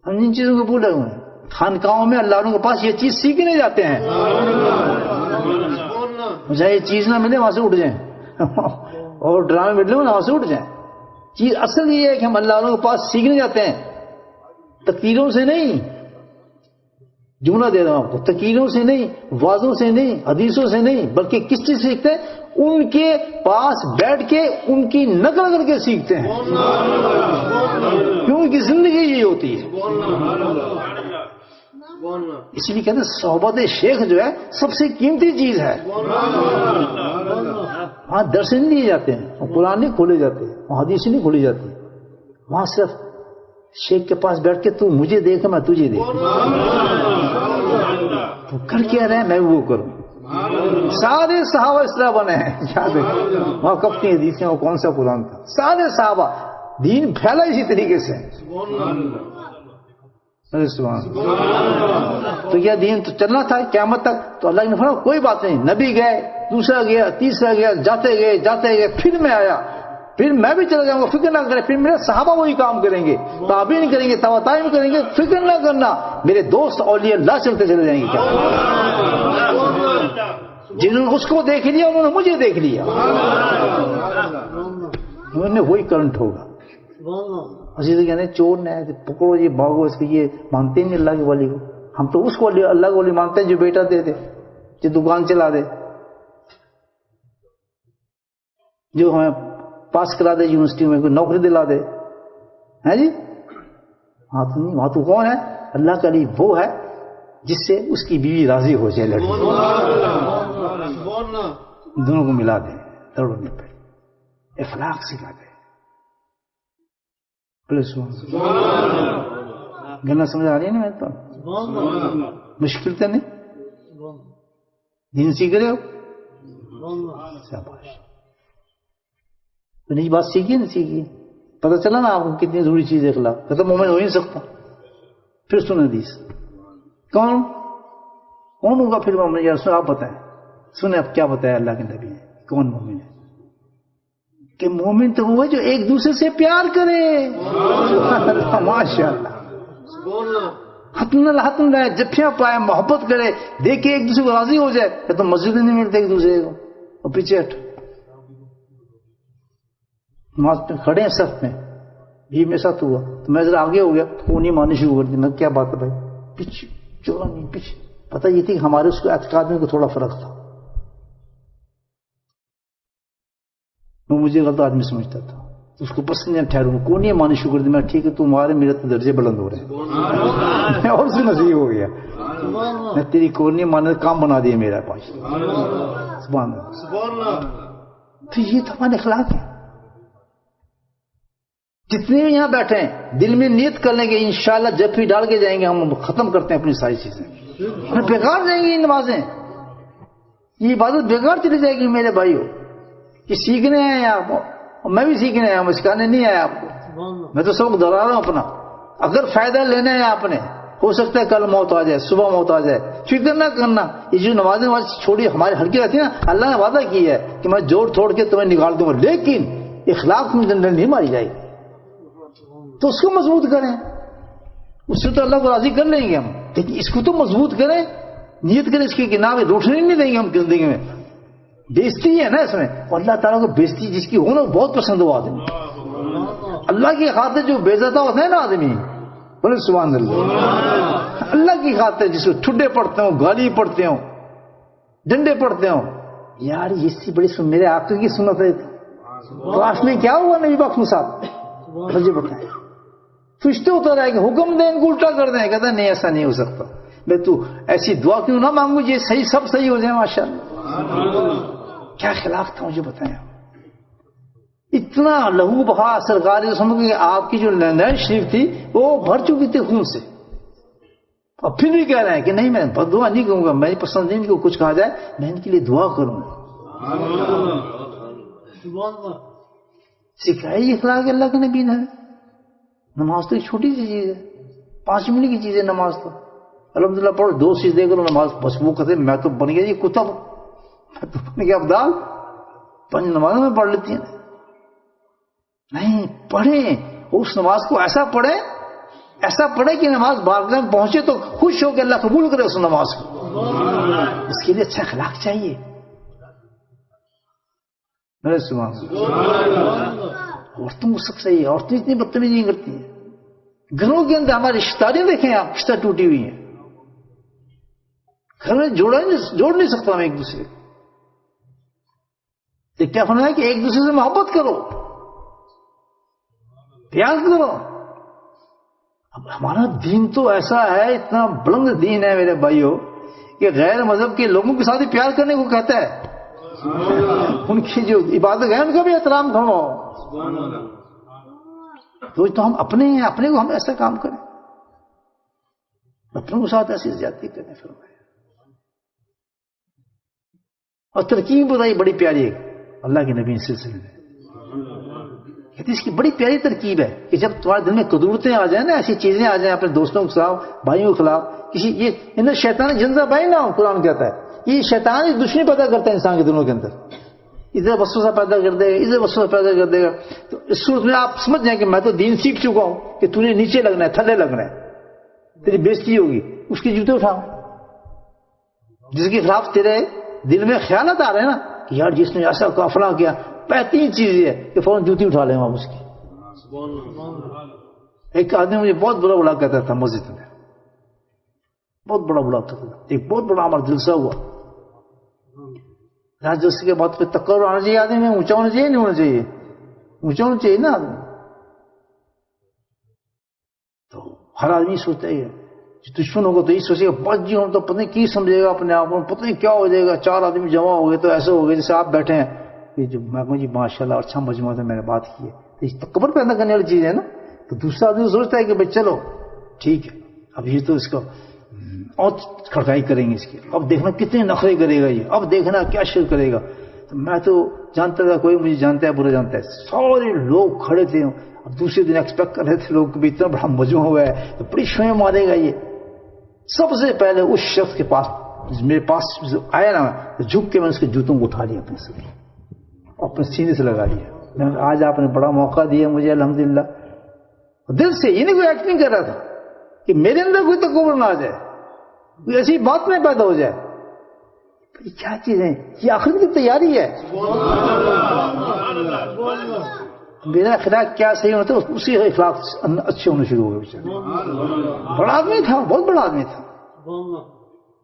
ہم ان چیزوں کو بھولے ہوئے ہیں. خانقاہوں میں اللہ کے پاس یہ چیز سیکھنے جاتے ہیں. مجھے یہ چیز نہ ملے وہاں سے اٹھ جائیں، اور ڈرامے ملے وہاں سے اٹھ جائیں. چیز اصل یہ ہے کہ ہم اللہ کے پاس سیکھنے جاتے ہیں، تقریروں سے نہیں. جملہ دے رہا ہوں آپ کو، تقریروں سے نہیں، وعظوں سے نہیں، حدیثوں سے نہیں، بلکہ کس چیز سیکھتے ہیں؟ ان کے پاس بیٹھ کے ان کی نقل کر کے سیکھتے ہیں، کیوں ان کی زندگی یہ ہوتی ہے. اس لیے کہتے ہیں صحبت شیخ جو ہے سب سے قیمتی چیز ہے. وہاں درس نہیں دیے جاتے ہیں، قرآن نہیں کھولے جاتے، وہاں حدیث نہیں کھولی جاتی. وہاں صرف شیخ کے پاس بیٹھ کے تو مجھے دیکھ میں تجھے دیکھ، تو کر کیا رہے میں وہ کروں. سارے صحابہ اس طرح بنے ہیں. وہاں کب کی حدیثیں، وہ کون سا قرآن تھا. سارے صحابہ دین پھیلا اسی طریقے سے. تو یہ دین تو چلنا تھا قیامت تک. تو اللہ نے فرمایا کوئی بات نہیں. نبی گئے، دوسرا گیا، تیسرا گیا، جاتے گئے پھر میں آیا، پھر میں بھی چلا جاؤں گا، فکر نہ کرے. پھر میرے صحابہ وہی کام کریں گے، تابعین کریں گے، تبع تابعین کریں گے، فکر نہ کرنا. میرے دوست اولیاء اللہ چلتے چلے جائیں گے. کیا جنہوں نے اس کو دیکھ لیا انہوں نے مجھے دیکھ لیا، انہوں نے وہی کرنٹ ہوگا. اسی سے کہتے ہیں چور نے پکڑو یہ بھاگو، اس کو یہ مانتے ہی نہیں اللہ کے ولی کو. ہم تو اس کو اللہ کو ولی مانتے ہیں جو بیٹا دے دے، جو دکان چلا دے، جو ہمیں پاس کرا دے یونیورسٹی میں، کوئی نوکری دلا دے. ہے جی ہاں تو نہیں. وہاں تو کون ہے؟ اللہ کا ولی وہ ہے جس سے اس کی بیوی راضی ہو جائے. لڑکی دونوں کو ملا دے، دوڑنے پہ اخلاق سکھا دے. گنا سمجھ آ رہی ہے نا؟ میں تو مشکل تو نہیں. دین سیکھ رہے ہو، شاباش. تو نئی بات سیکھی نہیں سیکھی، پتہ چلا نا آپ کو کتنی ضروری چیز ہے اخلاق. ختم مومن ہو ہی نہیں سکتا. پھر سنیں حدیث کون ہوگا پھر مومن؟ یا آپ بتائیں. سنیں اب کیا بتایا اللہ کے نبی نے کون مومن ہے. کہ مومن تو وہ ہے جو ایک دوسرے سے پیار کرے. ماشاء اللہ. ہاتھ لائے، جفیاں پائے، محبت کرے، دیکھے ایک دوسرے کو راضی ہو جائے. کہ تو مسجد نہیں ملتے ایک دوسرے کو، اور پیچھے ہٹ کھڑے ہیں صف میں. یہ میرے ساتھ ہوا تو میں ذرا آگے ہو گیا تو وہ نہیں ماننی شروع کر دی. میں کیا بات ہے بھائی، پیچھے چورا نہیں پیچھے. پتہ یہ تھی کہ ہمارے اس کو اعتقاد میں تھوڑا فرق تھا. وہ مجھے غلط آدمی سمجھتا تھا، اس کو پسند نہیں ٹھہروں کو نہیں مانی شروع کر دی. میں ٹھیک ہے تمہارے میرے تو درجے بلند ہو رہے ہیں. میں اور سے نصیب ہو گیا. میں تیری کو نہیں مانے کام بنا دیا میرا پاس. سبحان اللہ. تو یہ تو ہمارے اخلاق ہے. جتنے بھی یہاں بیٹھے ہیں دل میں نیت کر لیں گے انشاءاللہ جب بھی ڈال کے جائیں گے ہم ختم کرتے ہیں اپنی ساری چیزیں، بیکار جائیں گی نمازیں. یہ عبادت بیکار چلی جائے گی میرے بھائیو. کہ سیکھنے آئے آپ، میں بھی سیکھنے آیا ہوں، سکھانے نہیں آیا آپ کو. میں تو سبق دہرا رہا ہوں اپنا. اگر فائدہ لینا ہے آپ نے، ہو سکتا ہے کل موت آ جائے، صبح موت آ جائے، فکر نہ کرنا. یہ جو نمازیں چھوڑی ہماری ہلکی رہتی ہے نا، اللہ نے وعدہ کی ہے کہ میں جوڑ توڑ کے تمہیں نکال دوں گا، لیکن اخلاق میں ڈنڈن نہیں ماری جائے گی. تو اس کو مضبوط کریں، اس سے تو اللہ کو راضی کر لیں گے ہم، لیکن اس کو تو مضبوط کریں. نیت کریں اس کی کہ نہ روشنی نہیں دیں گے ہم زندگی میں. بیزتی ہے نا اس میں، اور اللہ تعالیٰ کو بیزتی جس کی ہو نا بہت پسند ہو آدمی. اللہ کی خاطر جو بےزتا ہوتا ہے نا آدمی، بولے سبحان اللہ. اللہ کی خاطر جس کو ٹھڈے پڑتے ہوں، گالی پڑتے ہوں، ڈنڈے پڑتے ہوں، یار یہ سی بڑی میرے آقا کی سنت ہے. تو آپ میں کیا ہوا نبی پاک صاحب مجھے بتائیں. فرشتے اتر آئے کہ حکم دیں ان کو الٹا کر دیں. کہتا نہیں ایسا نہیں ہو سکتا. میں تو ایسی دعا کیوں نہ مانگوں یہ صحیح سب صحیح ہو جائے ماشاءاللہ. کیا خلاف تھا مجھے بتائیں. اتنا لہو بہا سرکار کہ آپ کی جو نین شریف تھی وہ بھر چکی تھی خون سے، اور پھر بھی کہہ رہے ہیں کہ نہیں میں بددعا نہیں کروں گا، میری پسند نہیں کہ کچھ کہا جائے، میں ان کے لیے دعا کروں گا. سکھائی اخلاق اللہ کے نبی نے. نماز تو ایک چھوٹی سی چیز ہے، 5 منٹ کی چیز ہے نماز. تو الحمدللہ پڑھو 2 سجدے کرو نماز. بس وہ کہتے میں تو بن گیا جی کتب، میں تو بن گیا ابدال، 5 نمازوں میں پڑھ لیتی ہیں. نہیں، پڑھیں اس نماز کو، ایسا پڑھیں کہ نماز بارگاہ میں پہنچے تو خوش ہو کہ اللہ قبول کرے اس نماز کو. اس کے لیے اچھا اخلاق چاہیے. میرے سبحان اللہ. عورتوں کو سب صحیح ہے، عورتیں اتنی بدتمیزی نہیں کرتی ہیں. گھروں کے اندر ہماری رشتہ داری دیکھیں آپ، رشتہ ٹوٹی ہوئی ہیں. گھر میں جوڑ نہیں سکتا میں ایک دوسرے کو. کیا ہونا ہے کہ ایک دوسرے سے محبت کرو، پیار کرو. اب ہمارا دین تو ایسا ہے، اتنا بلند دین ہے میرے بھائیوں، کہ غیر مذہب کے لوگوں کے ساتھ ہی پیار کرنے کو کہتا ہے. ان کی جو عبادت ہے ان کا بھی احترام کرو. تو ہم اپنے ہیں، اپنے کو ہم ایسا کام کریں، اپنوں کے ساتھ ایسی زیادتی کریں. فرمایا اور ترکیب بتائی بڑی پیاری ہے اللہ کے نبی سلسلے میں. کہتے اس کی بڑی پیاری ترکیب ہے کہ جب تمہارے دل میں قدورتیں آ جائیں نا، ایسی چیزیں آ جائیں اپنے دوستوں کے خلاف، بھائیوں کے خلاف، کسی یہ شیطان جنزہ بھائی نہ ہو. قرآن کہتا ہے یہ شیطان دشمنی پیدا کرتا ہے انسان کے دلوں کے اندر. ادھر وسوسہ پیدا کر دے گا، ادھر وسوسہ پیدا کر دے گا. تو اس صورت میں آپ سمجھ جائیں کہ میں تو دین سیکھ چکا ہوں کہ تو نے نیچے لگنا ہے، تھلے لگنا ہے، تیری بےزتی ہوگی. اس کے جوتے اٹھاؤ. جس کے خلاف تیرے دل میں خیالات آ رہے ہیں نا کہ یار جس نے ایسا کہا فلاں کیا، بہترین چیز یہ ہے کہ فوراً جوتی اٹھا لیں آپ اس کی. ایک آدمی مجھے بہت بڑا کہتا تھا مسجد میں، بہت بڑا کہتا تھا. ایک بہت بڑا ہمارا جلسہ ہوا. جلسے کے بعد پہ تکبر آنا چاہیے آدمی میں، اونچا ہونا چاہیے نہیں ہونا چاہیے؟ اونچا ہونا چاہیے نا آدمی. تو ہر آدمی سوچتا ہے دشمن ہوگا تو یہ سوچے گا بچ جی ہوں تو پتہ نہیں کی سمجھے گا اپنے آپ کو، پتہ نہیں کیا ہو جائے گا. 4 آدمی جمع ہو گئے تو ایسے ہو گئے جیسے آپ بیٹھے ہیں. یہ جو میں کہوں جی ماشاء اللہ اچھا مجموعہ تھا، میں نے بات کی ہے. تو یہ تکبر پیدا کرنے والی چیز ہے نا. تو دوسرا آدمی سوچتا ہے کہ بھائی چلو ٹھیک ہے، اب یہ تو اس کو اور کھڑکائی کریں گے اس کی، اب دیکھنا کتنے نخرے کرے گا یہ، اب دیکھنا کیا شر کرے گا. تو میں تو جانتا تھا کوئی مجھے جانتا ہے برا جانتا ہے. سارے لوگ کھڑے تھے. اب دوسرے دن ایکسپیکٹ کر رہے تھے لوگ کہ اتنا بڑا مجموعہ ہوا ہے تو بڑی شویں مارے گا یہ. سب سے پہلے اس شخص کے پاس میرے پاس آیا نا، جھک کے میں اس کے جوتوں کو اٹھا لیا اپنے سے، اپنے سینے سے لگا لیا. آج آپ نے بڑا موقع دیا مجھے الحمدللہ. دل سے، یہ نہیں کوئی ایکٹنگ کر رہا تھا کہ میرے اندر کوئی تکبر نہ آ جائے، کوئی ایسی بات میں پیدا ہو جائے. یہ کیا چیز ہے؟ یہ آخرت کی تیاری ہے. میرا اخلاق کیا صحیح ہوتا ہے اسی اخلاق اچھے ہونے شروع ہو گئے. بڑا آدمی تھا، بہت بڑا آدمی تھا،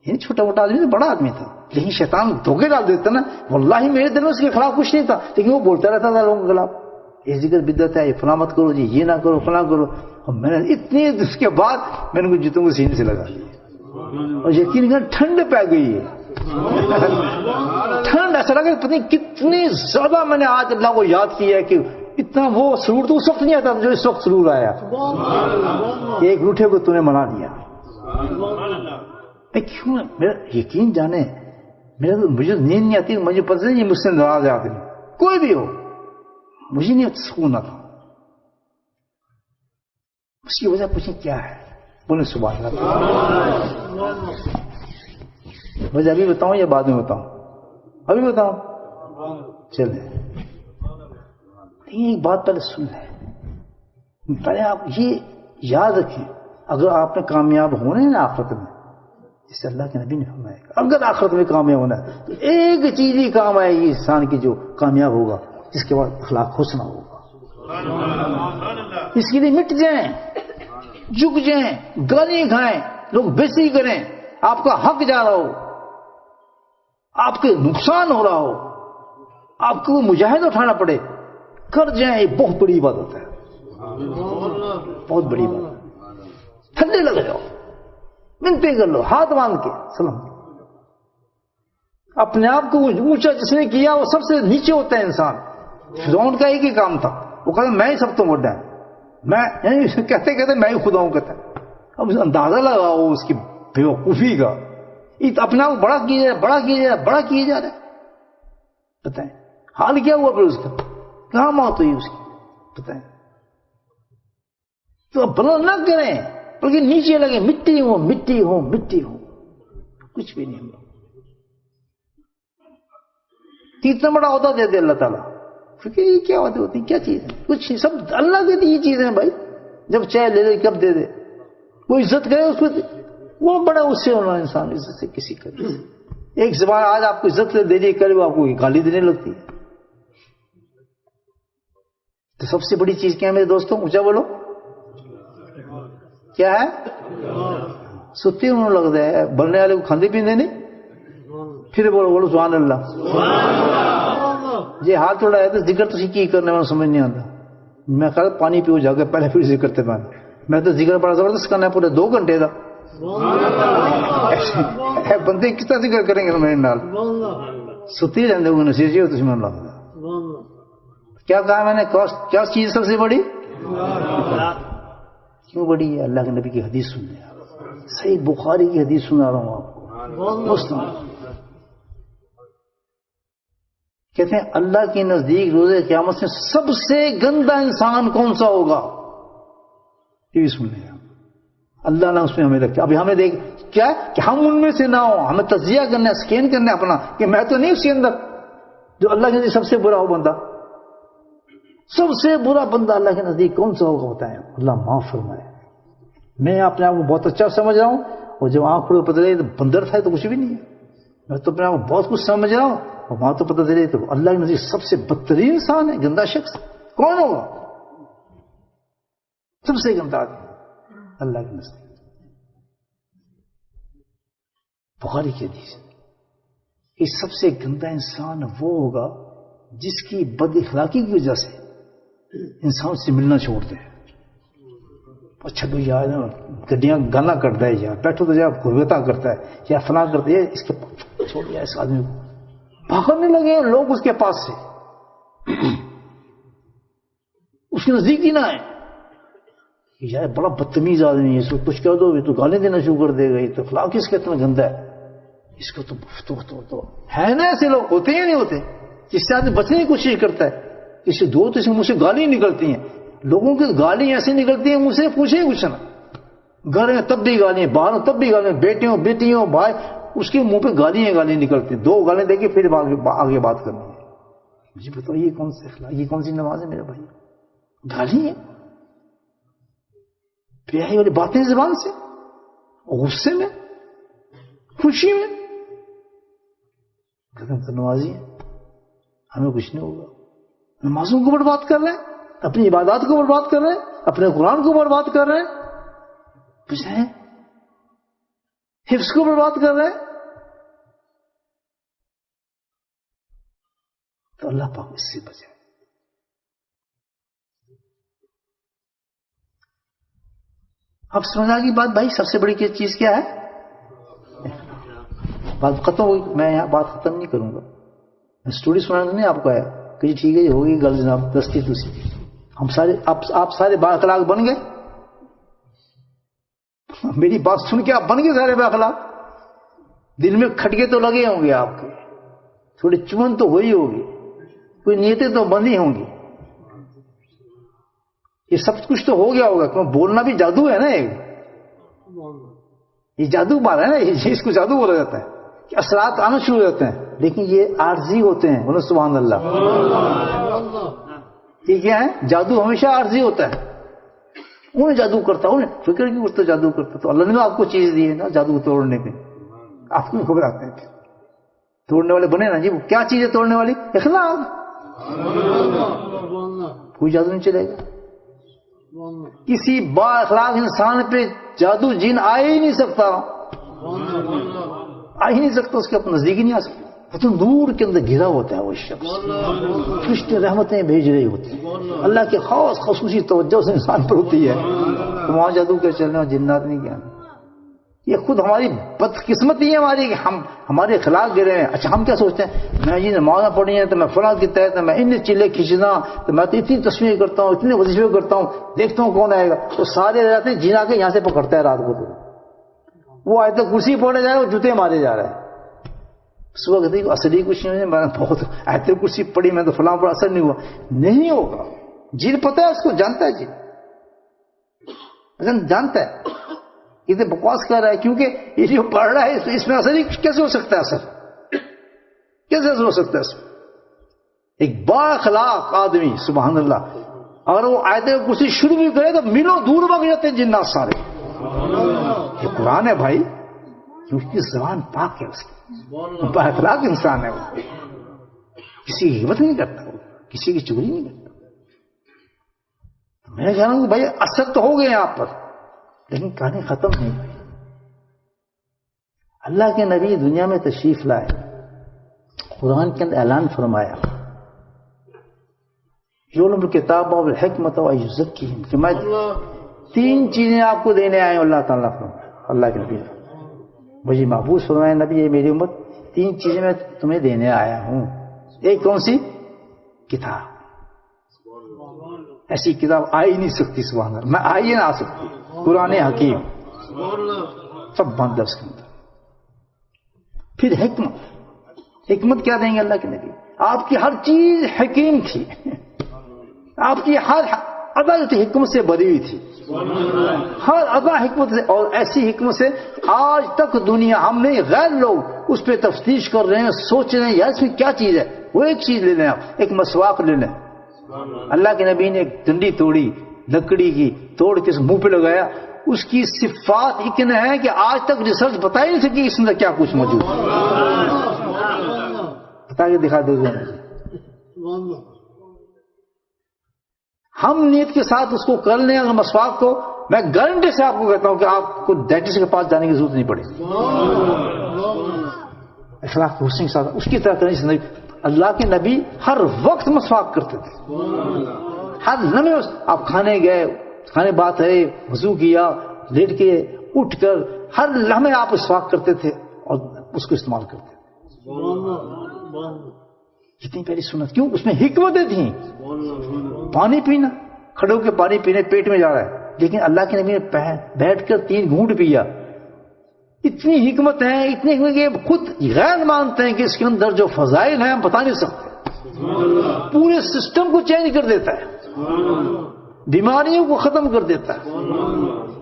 یعنی چھوٹا موٹا آدمی تھا، بڑا آدمی تھا. لیکن شیطان دھوکے ڈال دیتا نا. واللہ میرے دل میں اس کے خلاف کچھ نہیں تھا، لیکن وہ بولتا رہتا تھا لوگوں کے خلاف، یہ ذکر بدعت ہے، یہ فلاں مت کرو جی، یہ نہ کرو، فلاں کرو. اور میں نے اتنی اس کے بعد میں نے جوتوں کو سینے سے لگا لیا. اور یقین کر ٹھنڈ پہ گئی ہے. ٹھنڈ ایسا لگا پتہ نہیں کتنی زیادہ میں نے آج اللہ کو یاد کیا ہے کہ اتنا وہ سرور تو اس وقت نہیں آتا جو اس وقت سرور آیا. ایک روٹھے کو تو نے منا دیا. کیوں؟ میرا یقین جانے مجھے نیند نہیں آتی, مجھے پتہ نہیں یہ مجھ سے ناراض ہے آدمی, کوئی بھی ہو, مجھے نہیں سکون آتا. اس کی وجہ پوچھیں کیا ہے, بولے سبحان اللہ. مجھے ابھی بتاؤں یا بعد میں بتاؤں؟ ابھی بتاؤں, چلیں. ایک بات پہلے سن لیں, پہلے آپ یہ یاد رکھیں, اگر آپ نے کامیاب ہونا ہے نا آخرت میں, جس سے اللہ کے نبی نے فرمایا, اگر آخرت میں کامیاب ہونا ہے تو ایک چیز ہی کام آئے گی انسان کی جو کامیاب ہوگا, جس کے بعد اخلاق حسنہ ہوگا. اس کے لیے مٹ جائیں, جھک جائیں, گالیاں کھائیں, لوگ بےعزتی کریں, آپ کا حق جا رہا ہو, آپ کے نقصان ہو رہا ہو, آپ کو مجاہدہ اٹھانا پڑے, کر جائیں, یہ بہت بڑی عبادت ہے, بہت بڑی بات. تھلے لگ جاؤ, منتیں کر لو, ہاتھ باندھ کے سلام. اپنے آپ کو اونچا جس نے کیا وہ سب سے نیچے ہوتا ہے انسان. فرعون کا ایک ہی کام تھا, وہ کہتا میں ہی سب تو بڑا ہے, میں یعنی کہتے کہتے میں ہی خدا ہوں کہتا ہے. اب اندازہ لگاؤ اس کی بیوقوفی کا, اپنے آپ کو بڑا کیا جا رہا ہے, بڑا کیا جا رہا ہے, بڑا کیا جا رہا ہے. بتائیں حال کیا ہوا پھر اس کا, کہاں موت ہوئی اس کی, بتائیں. تو بلند نہ کریں بلکہ نیچے لگے, مٹی ہو مٹی ہو مٹی ہو, کچھ بھی نہیں. اتنا بڑا عہدہ دے دے اللہ تعالیٰ, کیونکہ یہ کیا عہدے ہوتی ہیں, کیا چیز ہے, کچھ سب اللہ کی دی چیزیں ہیں بھائی. جب چاہے لے لے, کب دے دے. کوئی عزت کرے اس کو, وہ بڑا اس سے ہونا انسان عزت سے کسی کا. ایک زبان آج آپ کو عزت دے دی, کل وہ آپ کو گالی دینے لگتی ہے. تو سب سے بڑی چیز کیا ہے میرے دوستوں, اونچا بولو, کیا ہے؟ ستی انہوں لگتا ہے, بننے والے کو کھاندے پیندے نہیں. پھر بولو سبحان اللہ. یہ ہاتھ اڑا ہے تو ذکر تو کی کرنے والا سمجھ نہیں آتا. میں کہا پانی پیو جا کے پہلے پھر ذکر کرتے پانی. میں تو ذکر بڑا زبردست کرنا ہے پورے 2 گھنٹے کا. بندے کس طرح ذکر کریں گے میرے نال, ستی رہتے ہوئے نصیحت ہو دشمن لگتا. کیا کہا میں نے, کیا چیز سب سے بڑی, کیوں بڑی ہے؟ اللہ کے نبی کی حدیث سننے, صحیح بخاری کی حدیث سنا رہا ہوں آپ کو. مسلم کہتے ہیں اللہ کے نزدیک روز قیامت سے سب سے گندا انسان کون سا ہوگا, یہ بھی سن لیں. اللہ نے اس میں ہمیں رکھا. ابھی ہمیں دیکھ کیا کہ ہم ان میں سے نہ ہو, ہمیں تجزیہ کرنا ہے, اسکین کرنا ہے اپنا کہ میں تو نہیں اس کے اندر. جو اللہ کے نزدیک سب سے برا ہو بندہ, سب سے برا بندہ اللہ کے نزدیک کون سا ہوگا بتائیں. اللہ معاف فرمائے. میں اپنے آپ کو بہت اچھا سمجھ رہا ہوں, اور جب آنکھ کھڑے پتہ چلے تو بندر تھا تو کچھ بھی نہیں ہے. میں تو اپنے آپ کو بہت کچھ سمجھ رہا ہوں, اور وہاں تو پتہ چلے تو اللہ کے نزدیک سب سے بدترین انسان ہے, گندا شخص کون ہوگا؟ سب سے گندا آدمی اللہ کے نزدیک. بخاری کی حدیث, یہ سب سے گندا انسان وہ ہوگا جس کی بد اخلاقی کی وجہ سے انسان سے ملنا چھوڑ دے. اچھا بھائی یار گڈیاں گانا کرتا ہے, یار بیٹھو تو یا غربتہ کرتا ہے یا فلاں کرتا ہے, اس کے چھوڑ دیا اس آدمی کو. بھاگنے لگے لوگ اس کے پاس سے, اس کے نزدیک ہی نہ آئے. یار بڑا بدتمیز آدمی ہے, اس کو کچھ کہہ دو تو گالی دینا شروع کر دے گا, یہ تو اخلاق اس کا اتنا گندا ہے, اس کو تو ہے نا. ایسے لوگ ہوتے ہیں نہیں ہوتے, جس سے آدمی بچنے کی کوشش کرتا ہے. اس سے دو تو اس منہ سے گالی نکلتی ہیں, لوگوں کی گالی ایسی نکلتی ہیں, مجھ سے پوچھیں کچھ نہ. گھر میں تب بھی گالیاں, باہر ہوں تب بھی گالیاں, بیٹے ہوں بیٹی ہوں بھائی, اس کے منہ پہ گالی نکلتی ہیں. 2 گالیاں دے کے پھر آگے بات کرنی ہے. مجھے بتاؤ یہ کون سے اخلاق, یہ کون سی نماز ہے میرے بھائی؟ گالی ہے, پیائی والی باتیں زبان سے, غصے میں, خوشی میں. نمازی ہے, ہمیں کچھ نہیں ہوگا. نمازوں کو برباد کر رہے ہیں, اپنی عبادات کو برباد کر رہے ہیں, اپنے قرآن کو برباد کر رہے ہیں, بجائے حفظ کو برباد کر رہے ہیں. تو اللہ پاک اس سے بچے. اب سمجھ آ گئی بات بھائی, سب سے بڑی چیز کیا ہے؟ بات ختم ہوئی, میں یہاں بات ختم نہیں کروں گا. اسٹوری سنانا نہیں آپ کو ہے کہ ٹھیک ہے یہ ہوگی گل جناب دستی دوسری. ہم سارے آپ سارے با اخلاق بن گئے. میری بات سن کے آپ بن گئے سارے با اخلاق. دل میں کھٹکے تو لگے ہوں گے آپ کے, تھوڑی چمن تو ہوئی ہوگی، کوئی نیتیں تو بندی ہوں گی، یہ سب کچھ تو ہو گیا ہوگا. کیوں بولنا بھی جادو ہے نا، یہ جادو بات ہے نا، اس کو جادو بولا جاتا ہے کہ اثرات آنا شروع ہو جاتے ہیں، لیکن یہ عارضی ہوتے ہیں. بولو سبحان اللہ. یہ کیا ہے؟ جادو ہمیشہ عارضی ہوتا ہے. انہیں جادو کرتا، انہیں فکر کی کرتا جادو کرتا. تو اللہ نے آپ کو چیز دی ہے نا جادو توڑنے پہ، آپ کو گھبراتے ہیں توڑنے والے بنے نا جی. وہ کیا چیز ہے توڑنے والی؟ اخلاق. کوئی جادو نہیں چلے گا. کسی با اخلاق انسان پہ جادو جن آ ہی نہیں سکتا، آ ہی نہیں سکتا، اس کے اپنے نزدیک ہی نہیں آ سکتا. تو نور کے اندر گھرا ہوتا ہے وہ شخص، فرشتے رحمتیں بھیج رہی ہوتی ہیں، اللہ کے خاص خصوصی توجہ اس انسان پر ہوتی ہے. تو وہاں جادو کے چلنے اور جنات نہیں کیا. یہ خود ہماری بدقسمتی ہے ہماری کہ ہمارے اخلاق گرے ہیں. اچھا ہم کیا سوچتے ہیں، میں یہ نمازیں پڑھی ہیں تو میں فلاں کے تحت میں ان چیلے کھینچنا، تو میں تو اتنی تصویر کرتا ہوں، اتنے وظیفے کرتا ہوں، دیکھتا ہوں کون آئے گا. تو سارے رہتے ہیں جنا کے یہاں سے پکڑتا ہے رات کو. تو وہ آئے تو کرسی پڑے جا رہے ہیں، جوتے مارے جا رہے ہیں. صبح کہتے ہیں اصلی کچھ نہیں ہے، میں بہت آیت کرسی پڑھی میں تو فلاں پر اثر نہیں ہوا. نہیں ہوگا. جن پتہ ہے اس کو، جانتا ہے جن جانتا ہے یہ تو بکواس کر رہا ہے. کیونکہ یہ جو پڑھ رہا ہے اس میں اثر ہی کیسے ہو سکتا ہے؟ اثر کیسے اثر ہو سکتا ہے اس میں؟ ایک با اخلاق آدمی سبحان اللہ اگر وہ آیت کرسی شروع بھی کرے تو میلوں دور بھاگ جاتے ہیں جنات سارے. یہ قرآن ہے بھائی، کیونکہ زبان پاک ہے اس کی، با اخلاق انسان ہے. وہ کسی کی غیبت نہیں کرتا، وہ کسی کی چغلی نہیں کرتا. میں کہہ رہا ہوں کہ بھائی اثر تو ہو گئے آپ پر، لیکن کہانی ختم نہیں ہوئی. اللہ کے نبی دنیا میں تشریف لائے، قرآن کے اندر اعلان فرمایا یعلم الکتاب والحکمت ویزکیہم، کہ میں 3 چیزیں آپ کو دینے آئے ہوں. اللہ تعالیٰ فرمایا، اللہ کے نبی مجھے محبوب فرمایا نبی یہ میری امت 3 چیزیں میں تمہیں دینے آیا ہوں. ایک کون سی؟ کتاب. ایسی کتاب آ ہی نہیں سکتی سبحان اللہ، میں آئی نہ آ سکتی. قرآن حکیم سب بند ہے اس کے اندر. پھر حکمت کیا دیں گے اللہ کے نبی؟ آپ کی ہر چیز حکیم تھی، آپ کی ہر ادا جو تھی حکمت سے بھری ہوئی تھی، ہر ادا حکمت سے. اور ایسی حکمت سے آج تک دنیا ہم نہیں غیر لوگ اس پہ تفتیش کر رہے ہیں، سوچ رہے ہیں یار اس میں کیا چیز ہے. وہ ایک چیز لے لیں، آپ ایک مسواک لے لیں. اللہ کے نبی نے ایک ڈنڈی توڑی لکڑی کی، توڑ کے منہ پہ لگایا. اس کی صفات اتنے ہیں کہ آج تک ریسرچ بتا ہی نہیں سکی اس میں کیا کچھ موجود ہے. بتا کے دکھا دے گا. ہم نیت کے ساتھ اس کو کر لیں اگر مسواک کو، میں گارنٹی سے آپ کو کہتا ہوں کہ آپ کو ڈائٹسٹ کے پاس جانے کی ضرورت نہیں پڑے گی. اخلاق حسن کے ساتھ اس کی طرح کرنے سے. اللہ کے نبی ہر وقت مسواک کرتے تھے، ہر لمحے. آپ کھانے گئے، کھانے بات ہے، وضو کیا، لیٹ کے اٹھ کر ہر لمحے آپ مسواک کرتے تھے اور اس کو استعمال کرتے تھے. کتنی پیاری سنت. کیوں؟ اس میں حکمتیں تھیں. پانی پینا، کھڑے ہو کے پانی پینے پیٹ میں جا رہا ہے، لیکن اللہ کے نبی نے بیٹھ کر 3 گھونٹ پیا. اتنی حکمت ہے، اتنی حکمت کہ خود غیر مانتے ہیں کہ اس کے اندر جو فضائل ہیں ہم بتا نہیں سکتے. پورے سسٹم کو چینج کر دیتا ہے، بیماریوں کو ختم کر دیتا ہے.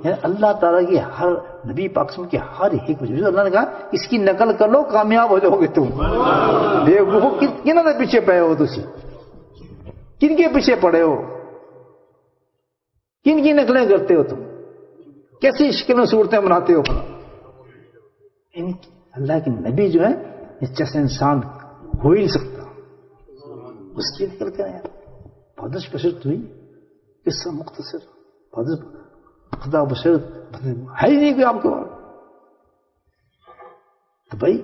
یعنی اللہ تعالیٰ کی ہر نبی پاک کی ہر حکمت. اللہ نے کہا اس کی نقل کر لو کامیاب ہو جاؤ گے تم. دیکھو کن کے پیچھے پڑے ہو، تسی کن کے پیچھے پڑے ہو، کن کی نقلیں کرتے ہو تم، کیسی شکلیں صورتیں بناتے ہو. اللہ کے نبی جو ہے اس جیسے انسان ہو ہی نہیں سکتا. اس کی نکل کر آیا بادش بشرت ہوئی، قصہ مختصر خدا بشرت ہے ہی نہیں کوئی آپ کے بعد. تو بھائی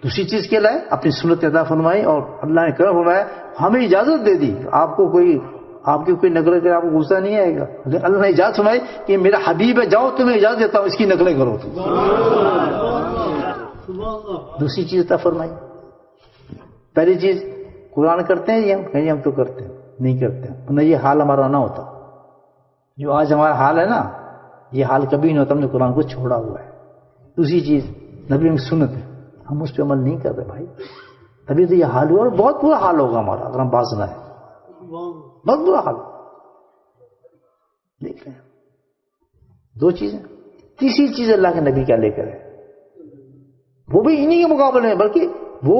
دوسری چیز کے لائے اپنی سنت ادا فرمائی اور اللہ نے کرم فرمایا، ہمیں اجازت دے دی. آپ کو کوئی آپ کی کوئی نقل کرے آپ کو غصہ نہیں آئے گا. اللہ نے اجازت فرمائی کہ میرا حبیب ہے، جاؤ تمہیں اجازت دیتا ہوں اس کی نقلیں کرو. تم دوسری چیز عطا فرمائی. پہلی چیز قرآن کرتے ہیں یہ ہم تو کرتے ہیں نہیں کرتے ہیں. یہ حال ہمارا نہ ہوتا جو آج ہمارا حال ہے نا، یہ حال کبھی نہیں ہوتا. ہم نے قرآن کو چھوڑا ہوا ہے. دوسری چیز نبی کی سنت ہے، ہم اس پہ عمل نہیں کر رہے بھائی. تبھی تو یہ حال ہوا، اور بہت برا حال ہوگا ہمارا اگر ہم باز نہ ہیں، بہت برا حال۔ دیکھ رہے ہیں دو چیزیں۔ تیسری چیز اللہ کے نبی کیا لے کر ہے، وہ بھی انہی کے مقابلے میں، بلکہ وہ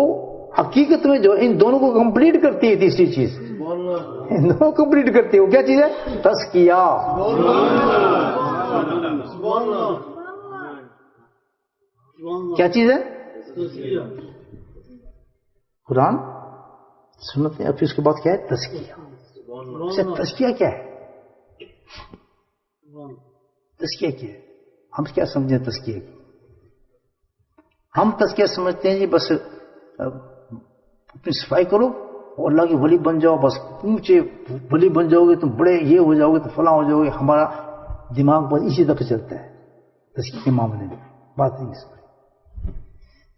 حقیقت میں جو ان دونوں کو کمپلیٹ کرتی ہے، تیسری چیز ان دونوں کو کمپلیٹ کرتی ہے، وہ کیا چیز ہے؟ تزکیہ۔ کیا چیز ہے؟ قرآن سنت ہے، اور پھر اس کے بعد کیا ہے؟ تزکیہ۔ اچھا تزکیہ کیا ہے؟ تزکیہ کیا ہے؟ ہم کیا سمجھیں تزکیہ کی؟ ہم تزکیہ سمجھتے ہیں جی بس اپنی صفائی کرو اور اللہ کی ولی بن جاؤ، بس اونچے ولی بن جاؤ گے، تم بڑے یہ ہو جاؤ گے، تو فلاں ہو جاؤ گے۔ ہمارا دماغ بس اسی طرح چلتا ہے تزکیہ کے معاملے میں، بات نہیں اس میں۔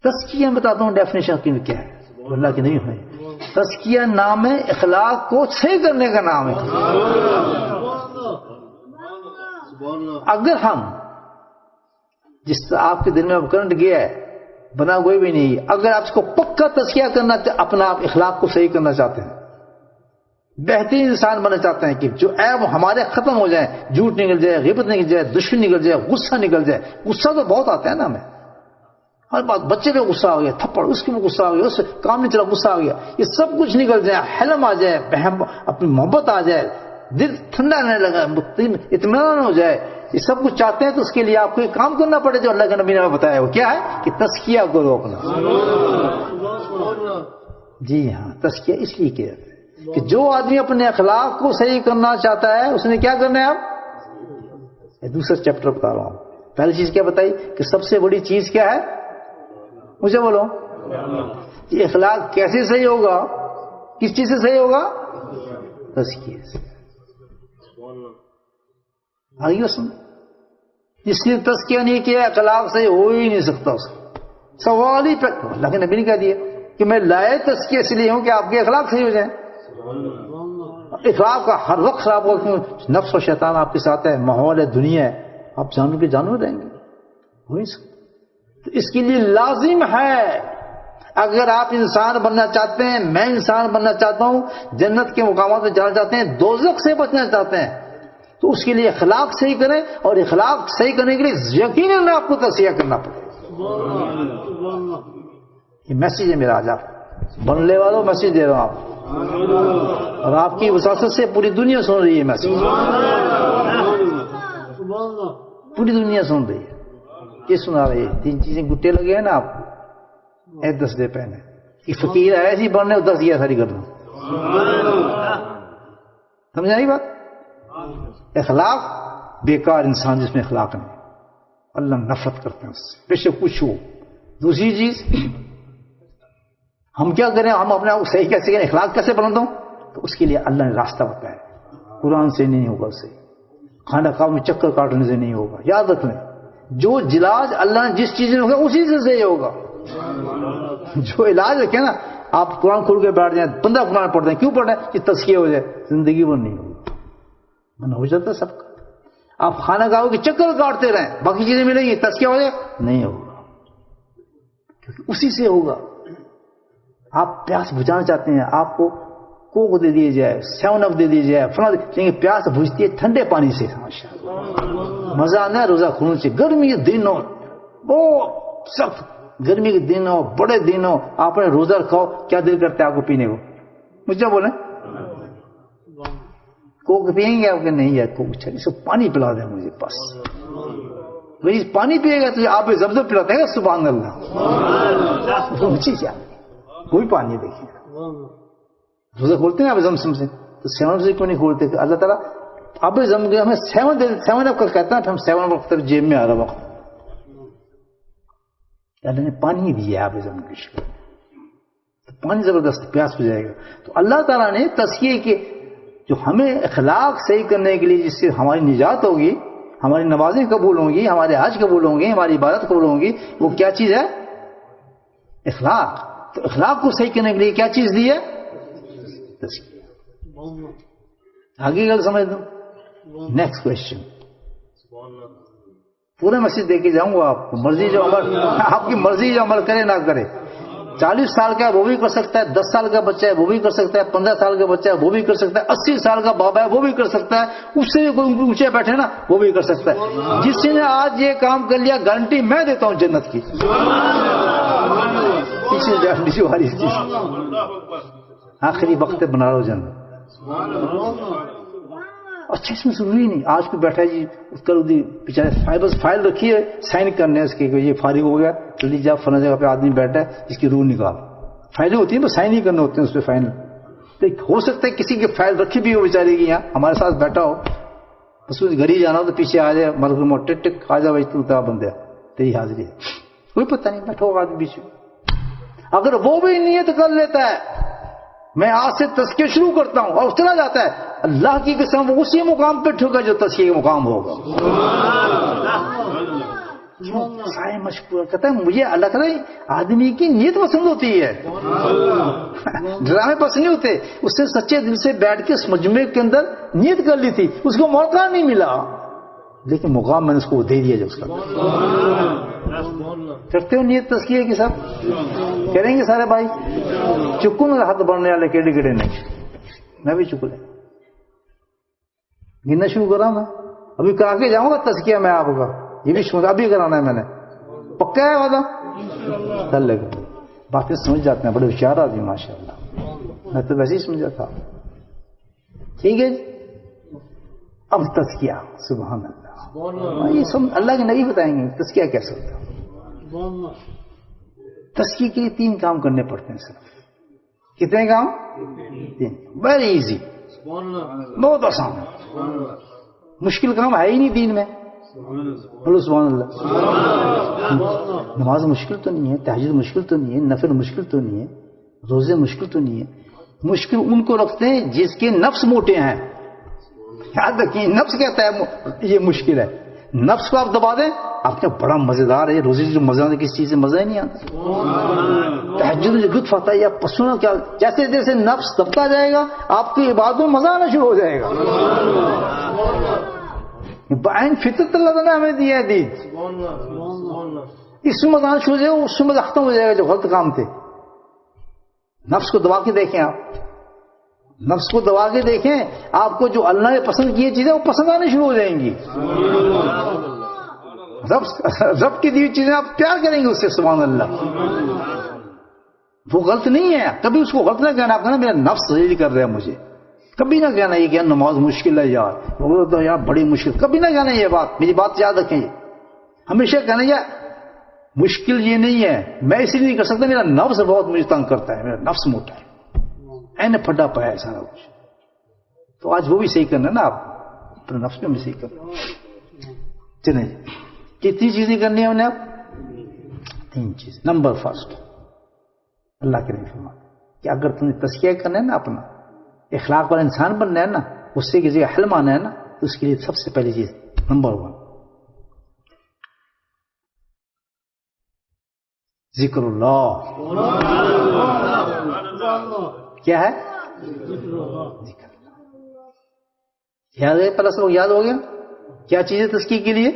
تزکیہ میں بتاتا ہوں ڈیفینیشن کی کیا ہے، اللہ کی نہیں ہے۔ تزکیہ نام ہے اخلاق کو صحیح کرنے کا نام ہے۔ اگر ہم جس طرح آپ کے دل میں کرنٹ گیا ہے، بنا کوئی بھی نہیں، اگر آپ اس کو پکا تزکیہ کرنا اپنا آپ اخلاق کو صحیح کرنا چاہتے ہیں، بہترین انسان بننا چاہتے ہیں کہ جو عیب ہمارے ختم ہو جائیں، جھوٹ نکل جائے، غیبت نکل جائے، دشمنی نکل جائے، غصہ نکل جائے۔ غصہ تو بہت آتا ہے نا ہمیں، ہر بات، بچے پہ غصہ آ گیا، تھپڑ، اس کے غصہ آ گیا، اس سے کام نہیں چلا، غصہ آ گیا، یہ سب کچھ نکل جائے، حلم آ جائے، اپنی محبت آ جائے، دل ٹھنڈا رہنے لگا، اطمینان ہو جائے، یہ سب کچھ چاہتے ہیں تو اس کے لیے آپ کو ایک کام کرنا پڑے جو اللہ کے نبی نے بتایا، وہ کیا ہے کہ تزکیہ کرو اپنا۔ جی ہاں، تزکیہ اس لیے کیا ہے کہ جو آدمی اپنے اخلاق کو صحیح کرنا چاہتا ہے اس نے کیا کرنا ہے؟ اب دوسرا چیپٹر بتا رہا ہوں۔ پہلی چیز کیا بتائی کہ سب سے بڑی چیز کیا ہے؟ مجھے بولو، یہ اخلاق کیسے صحیح ہوگا؟ کس چیز سے صحیح ہوگا؟ تزکیہ سے۔ آگے سن، جس نے تزکیہ نہیں کیا اخلاق صحیح ہو ہی نہیں سکتا، اس کا سوال ہی پہ اللہ کے نبی نے کہہ دیا کہ میں لائے تزکیہ اس لیے ہوں کہ آپ کے اخلاق صحیح ہو جائیں۔ اخلاق کا ہر وقت خراب ہو، نفس و شیطان آپ کے ساتھ ہے، ماحول ہے، دنیا ہے، آپ جانور کے جانور رہیں گے، ہو نہیں سکتا۔ تو اس کے لیے لازم ہے، اگر آپ انسان بننا چاہتے ہیں، میں انسان بننا چاہتا ہوں، جنت کے مقامات میں جانا چاہتے ہیں، دوزخ سے بچنا چاہتے ہیں، تو اس کے لیے اخلاق صحیح کریں، اور اخلاق صحیح کرنے کے لیے یقیناً آپ کو تزکیہ کرنا پڑے۔ یہ میسیج ہے میرا آج آپ بننے والوں، میسیج دے رہا ہوں آپ، اور آپ کی وساطت سے پوری دنیا سن رہی ہے میسیج، پوری دنیا سن رہی ہے۔ یہ سنا رہی ہے، تین چیزیں گٹے لگے ہیں نا آپ کو، 10 دے پہنے کہ فقیر ہے ایسی بننے اور تزکیہ ساری کر دوں، سمجھ آئی بات؟ اخلاق بیکار انسان جس میں اخلاق نہیں، اللہ نفرت کرتے ہیں اس سے، بے شک کچھ ہو۔ دوسری چیز ہم کیا کریں، ہم اپنے آپ کو صحیح کیسے کریں، اخلاق کیسے بنا دوں؟ تو اس کے لیے اللہ نے راستہ بتایا، قرآن سے نہیں ہوگا صحیح، خانہ کعبہ میں چکر کاٹنے سے نہیں ہوگا۔ یاد رکھنا، جو علاج اللہ نے جس چیز میں ہوگا اسی سے صحیح ہوگا۔ جو علاج رکھے نا، آپ قرآن کھول کے بیٹھ جائیں، 15 قرآن پڑھتے ہیں، کیوں پڑھ رہے ہیں؟ کہ تزکیہ ہو جائے، زندگی بھر نہیں ہوگی، ہو جاتا ہے سب کا۔ آپ خانہ کعبہ کے چکر کاٹتے رہیں، باقی چیزیں ملیں گی، تزکیہ ہو جائے نہیں ہوگا، کیونکہ اسی سے ہوگا۔ آپ پیاس بجھانا چاہتے ہیں، آپ کو کوک دے دیے جائے، 7 اپ دے دیے جائے، فلاں، لیکن پیاس بجھتی ہے ٹھنڈے پانی سے، مزہ آنا ہے روزہ کھولنے سے۔ گرمی کے دن ہو، بہت سخت گرمی کے دن ہو، بڑے دن ہو، آپ نے روزہ رکھاؤ، کیا دل کرتا ہے آپ کو پینے کو؟ مجھے بولیں کوک پئیں گے آپ کے؟ نہیں ہے کوک، اس کو پانی پلا دیں مجھے بس۔ وہی پانی پیے گا تو آپ زمزم پلاتے ہیں گا، سبحان اللہ، اونچی کیا کوئی پانی دیکھیں، روزہ کھولتے ہیں آپ زمزم سے، تو 7 سے کیوں نہیں کھولتے؟ کہ اللہ تعالیٰ اب زمزم ہمیں 7 اپ کا کہتا ہے، تو ہم 7 وقت تک جیب میں آ رہا وقت، اللہ نے پانی دیا آپ زمزم کی شکل، تو پانی زبردست پیاس بجھائے گا۔ تو اللہ تعالیٰ نے تزکیے کے جو ہمیں اخلاق صحیح کرنے کے لیے، جس سے ہماری نجات ہوگی، ہماری نمازیں قبول ہوں گی، ہمارے حج قبول ہوں گے، ہماری عبادت قبول ہوں گی، وہ کیا چیز ہے؟ اخلاق۔ تو اخلاق کو صحیح کرنے کے لیے کیا چیز دی ہے؟ تزکیہ۔ آگے گل سمجھ دوں، نیکسٹ کوشچن، پورا میسج دے کے جاؤں گا آپ کو، مرضی جو عمل، آپ کی مرضی جو عمل کرے نہ کرے، 40 سال کا ہے وہ بھی کر سکتا ہے, 10 سال کا بچہ ہے وہ بھی کر سکتا ہے, 15 سال کا بچہ ہے وہ بھی کر سکتا ہے, 80 سال کا بابا ہے وہ بھی کر سکتا ہے, اس سے کوئی اونچے بیٹھے نا وہ بھی کر سکتا ہے. جس نے آج یہ کام کر لیا گارنٹی میں دیتا ہوں جنت کی. پیچھے جاننے والی چیز آخری وقت بنا رہا ہو جنت. اچھا اس میں ضروری نہیں آج کو بیٹھا ہے جی اس کا بیچارے فائل رکھی ہے سائن کرنے اس کے یہ فارغ ہو گیا جلدی جا فلاں جگہ پہ آدمی بیٹھا ہے اس کی روح نکال. فائلیں ہوتی ہیں بس سائن ہی کرنے ہوتے ہیں اس پہ فائنل. ہو سکتا ہے کسی کی فائل رکھی بھی ہو بیچارے کی یہاں ہمارے ساتھ بیٹھا ہو بس گھر ہی جانا ہو تو پیچھے آ جائے مرغ ٹک ٹک آ جا بھائی تو بندہ تیری حاضری ہے. کوئی پتہ نہیں بیٹھا ہوگا آدمی پیچھے. اگر وہ بھی نیت کر لیتا ہے میں آج سے تزکیہ شروع کرتا ہوں اور چلا جاتا ہے اللہ کی قسم وہ اسی مقام پہ ٹھوکا جو تزکیہ کا مقام ہوگا. سارے مشکور کہتا ہے مجھے اللہ تعالیٰ آدمی کی نیت پسند ہوتی ہے ڈرامے پسند نہیں ہوتے. اس نے سچے دل سے بیٹھ کے اس مجمع کے اندر نیت کر لی تھی اس کو موقع نہیں ملا لیکن مقام میں نے اس کو دے دیا. جو اس کا کرتے ہو نیت تزکیے کی سب کریں گے سارے بھائی. چکوں گا ہاتھ بڑھنے والے کیڑے کیڑے نہیں میں بھی چک لیں گننا شروع کرا میں ابھی کرا کے جاؤں گا تزکیہ میں آپ کا یہ بھی ابھی کرانا ہے میں نے پکا ہے وعدہ کر لے گا. باتیں سمجھ جاتے ہیں بڑے ہوشیار آدمی ماشاء اللہ میں تو ویسے ہی سمجھا تھا. ٹھیک ہے اب تزکیہ سبحان اللہ یہ سب اللہ کے نبی بتائیں گے تزکیہ کیسے ہوتا ہے. تزکیے کے لیے 3 کام کرنے پڑتے ہیں صرف. کتنے کام؟ 3. ویری ایزی بہت آسان ہے. مشکل کام ہے ہی نہیں دین میں. بولو سبحان اللہ. نماز مشکل تو نہیں ہے, تہجد مشکل تو نہیں ہے, نفل مشکل تو نہیں ہے, روزے مشکل تو نہیں ہے. مشکل ان کو رکھتے ہیں جس کے نفس موٹے ہیں. یاد رکھیے نفس کہتا ہے یہ مشکل ہے. نفس کو آپ دبا دیں آپ کا بڑا مزیدار ہے. روزے جو مزہ آتا کسی چیز سے مزہ ہی نہیں آتا. تہجد میں جو لطف آتا ہے یا پسنا کیا جیسے جیسے نفس دبتا جائے گا آپ کی عبادتوں میں مزہ آنا شروع ہو جائے گا. بعین فطرت اللہ تعالیٰ نے ہمیں دیا ہے دین. اس میں مزہ آنا شروع ہو جائے گا اس میں مزہ ختم ہو جائے گا جو غلط کام تھے. نفس کو دبا کے دیکھیں آپ نفس کو دبا کے دیکھیں آپ کو جو اللہ نے پسند کی چیزیں وہ پسند آنے شروع ہو جائیں گی. رب کی دی چیزیں آپ پیار کریں گے اس سے. سبحان اللہ. وہ غلط نہیں ہے کبھی اس کو غلط نہ کہنا. آپ کہنا میرا نفس ذلیل کر رہا ہے مجھے. کبھی نہ کہنا یہ کہ نماز مشکل ہے یار وہ تو یار بڑی مشکل. کبھی نہ کہنا یہ بات. میری بات یاد رکھیں. ہمیشہ کہنا یہ مشکل یہ نہیں ہے میں اس لیے نہیں کر سکتا میرا نفس بہت مجھے تنگ کرتا ہے. میرا نفس موٹا ہے این پھٹا پایا ہے سارا کچھ. تو آج وہ بھی صحیح کرنا نا آپ اپنے نفس میں بھی صحیح کرنا. چلیں کتنی چیزیں کرنی ہیں انہیں آپ 3 چیزیں. نمبر فرسٹ اللہ کے نبی فرماتے کہ اگر تمہیں تزکیہ کرنا ہے نا اپنا اخلاق والا انسان بننا ہے نا غصے کی جگہ حلم آنا ہے نا تو اس کے لیے سب سے پہلی چیز نمبر 1 ذکر اللہ. کیا ہے ذکر. یاد ہے پہلا سب یاد ہو گیا کیا چیز ہے تزکیہ کے لیے.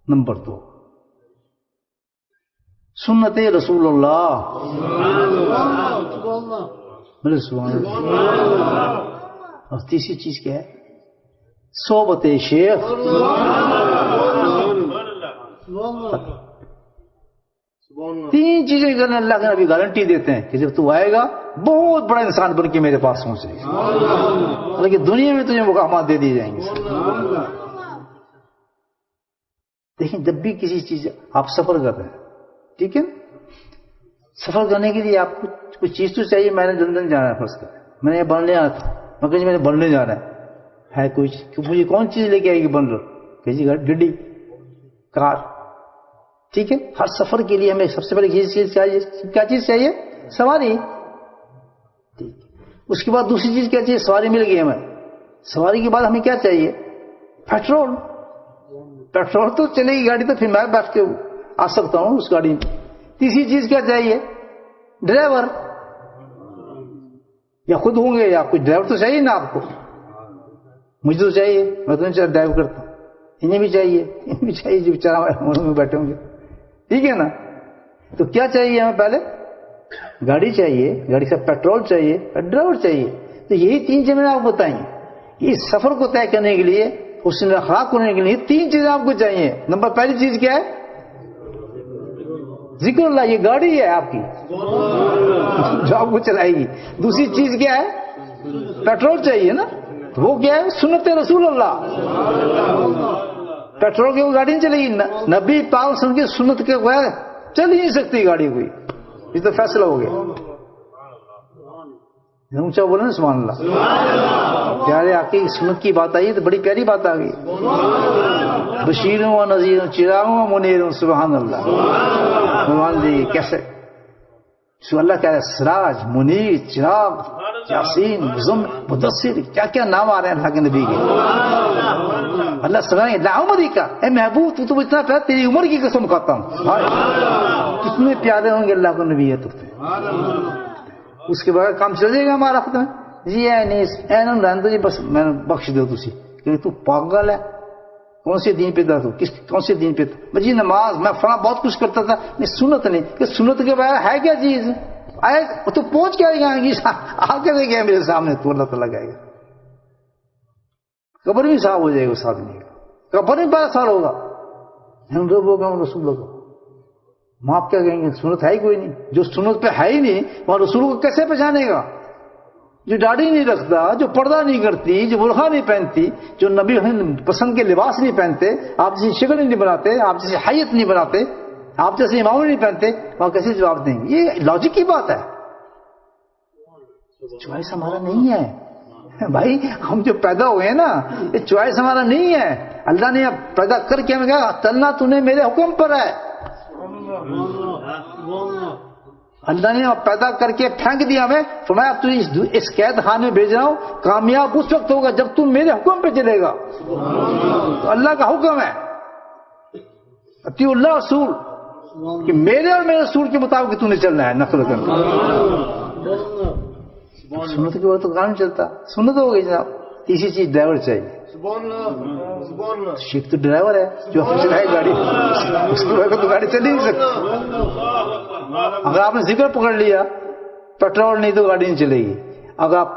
نمبر 2 سنت رسول اللہ. اور تیسری چیز کیا ہے صحبت شیخ. 3 چیزیں کرنے اللہ کے نبی گارنٹی دیتے ہیں کہ جب تو آئے گا بہت بڑا انسان بن کے میرے پاس پہنچے گا لیکن دنیا میں تجھے مقامات دے دیے جائیں گے. دیکھیں جب بھی کسی چیز آپ سفر کر رہے ہیں ٹھیک ہے سفر کرنے کے لیے آپ کو کوئی چیز تو چاہیے. میں نے لندن جانا ہے فرض کر میں نے یہ بننے آنا تھا میں کہیں میں نے بننے جانا ہے کوئی مجھے کون چیز لے کے آئے گی بن رہا کسی گڈی کار. ٹھیک ہے ہر سفر کے لیے ہمیں سب سے پہلے یہ چیز چاہیے. کیا چیز چاہیے سواری. ٹھیک اس کے بعد دوسری چیز کیا چاہیے سواری مل گئی ہمیں. سواری کے بعد ہمیں کیا چاہیے پیٹرول. پیٹرول تو چلے گی گاڑی تو پھر میں بیٹھ کے آ سکتا ہوں اس گاڑی میں. تیسری چیز کیا چاہیے ڈرائیور. یا خود ہوں گے یا کوئی ڈرائیور تو چاہیے نا آپ کو. مجھے تو چاہیے میں تو نہیں ڈرائیو کرتا انہیں بھی چاہیے جو بیچارہ میں بیٹھے ہوں گے. ٹھیک ہے نا. تو کیا چاہیے ہمیں؟ پہلے گاڑی چاہیے، گاڑی کا پیٹرول چاہیے، ڈرائیور چاہیے. تو یہی 3 چیزیں میں نے آپ کو بتائیں. اس سفر کو طے کرنے کے لیے، حسن اخلاق کرنے کے لیے 3 چیزیں آپ کو چاہیے. نمبر پہلی چیز کیا ہے؟ ذکر اللہ. یہ گاڑی ہے آپ کی جو آپ کو چلائے گی. دوسری چیز کیا ہے؟ پیٹرول چاہیے نا. وہ کیا ہے؟ سنت رسول اللہ. پیٹرول کی وہ گاڑی نہیں چلے گی. نبی پاک صلی اللہ علیہ وسلم کی سنت کے بغیر چل ہی نہیں سکتی گاڑی کوئی. یہ تو فیصلہ ہو گیا. اونچا بولے نا سبحان اللہ. پیارے آقا کی سنت کی بات آئی تو بڑی پیاری بات آ گئی. بشیر و نذیر چراغ و منیر. سبحان اللہ. سبحان اللہ. کیسے سو اللہ کہہ رہا ہے سراج، منیر، چراغ، یاسین، مدثر، کیا کیا نام آ رہے ہیں اللہ کے نبی کے. اللہ سنائیں لا عمری کا، اے محبوب تو اتنا پیارا، تیری عمر کی قسم کھاتا ہوں. کتنے پیارے ہوں گے اللہ کو نبی ہے. تو اس کے بغیر کام چل جائے گا ہمارا خود میں. جی اے نہیں رہن دو جی، بس میں بخش دو تسی، کہ تو پاگل ہے. کون سے دین پہ تھا تو؟ کون سے دین پہ تھا؟ جی نماز میں فلاں بہت کچھ کرتا تھا. نہیں سنت نہیں. کہ سنت کے بغیر ہے کیا چیز؟ آئے تو پہنچ کیا گیا آ کے دے گیا میرے سامنے. تو اللہ تعالیٰ کہے گا قبر بھی صاف ہو جائے گا اس آدمی کا. قبر بھی 12 سال ہوگا. ہم لوگوں کا رسول لوگوں وہاں آپ کیا کہیں گے؟ سنت ہے ہی کوئی نہیں. جو سنت پہ ہے ہی نہیں وہاں رسول کو کیسے پہچانے گا؟ جو داڑھی نہیں رکھتا، جو پردہ نہیں کرتی، جو برقع نہیں پہنتی، جو نبی پسند کے لباس نہیں پہنتے، آپ جیسی شکل نہیں بناتے، آپ جیسی حیت نہیں بناتے، آپ جیسے امام نہیں پہنتے، وہاں کیسے جواب دیں گے؟ یہ لاجک کی بات ہے. چوائس ہمارا نہیں ہے بھائی. ہم جو پیدا ہوئے ہیں نا، یہ چوائس ہمارا نہیں ہے. اللہ نے پیدا کر کے ہمیں کہا چلنا تو نے میرے حکم پر ہے. اللہ نے پیدا کر کے پھینک دیا ہمیں، فرمایا اب تو اس قید خانے میں بھیج رہا ہوں. کامیاب اس وقت ہوگا جب تم میرے حکم پہ چلے گا. تو اللہ کا حکم ہے اطیع اللہ رسول، کہ میرے اور میرے رسول کے مطابق تو نے چلنا ہے. نقل کرنا سنت کے بعد تو کام چلتا. سنت ہو گئی جناب. تیسری چیز ڈرائیور چاہیے. شیخ تو ڈرائیور ہے جو چلائے گاڑی، اس کے بغیر تو گاڑی چل ہی نہیں سکتی. اگر آپ نے ذکر پکڑ لیا، پیٹرول نہیں تو گاڑی نہیں چلے گی. اگر آپ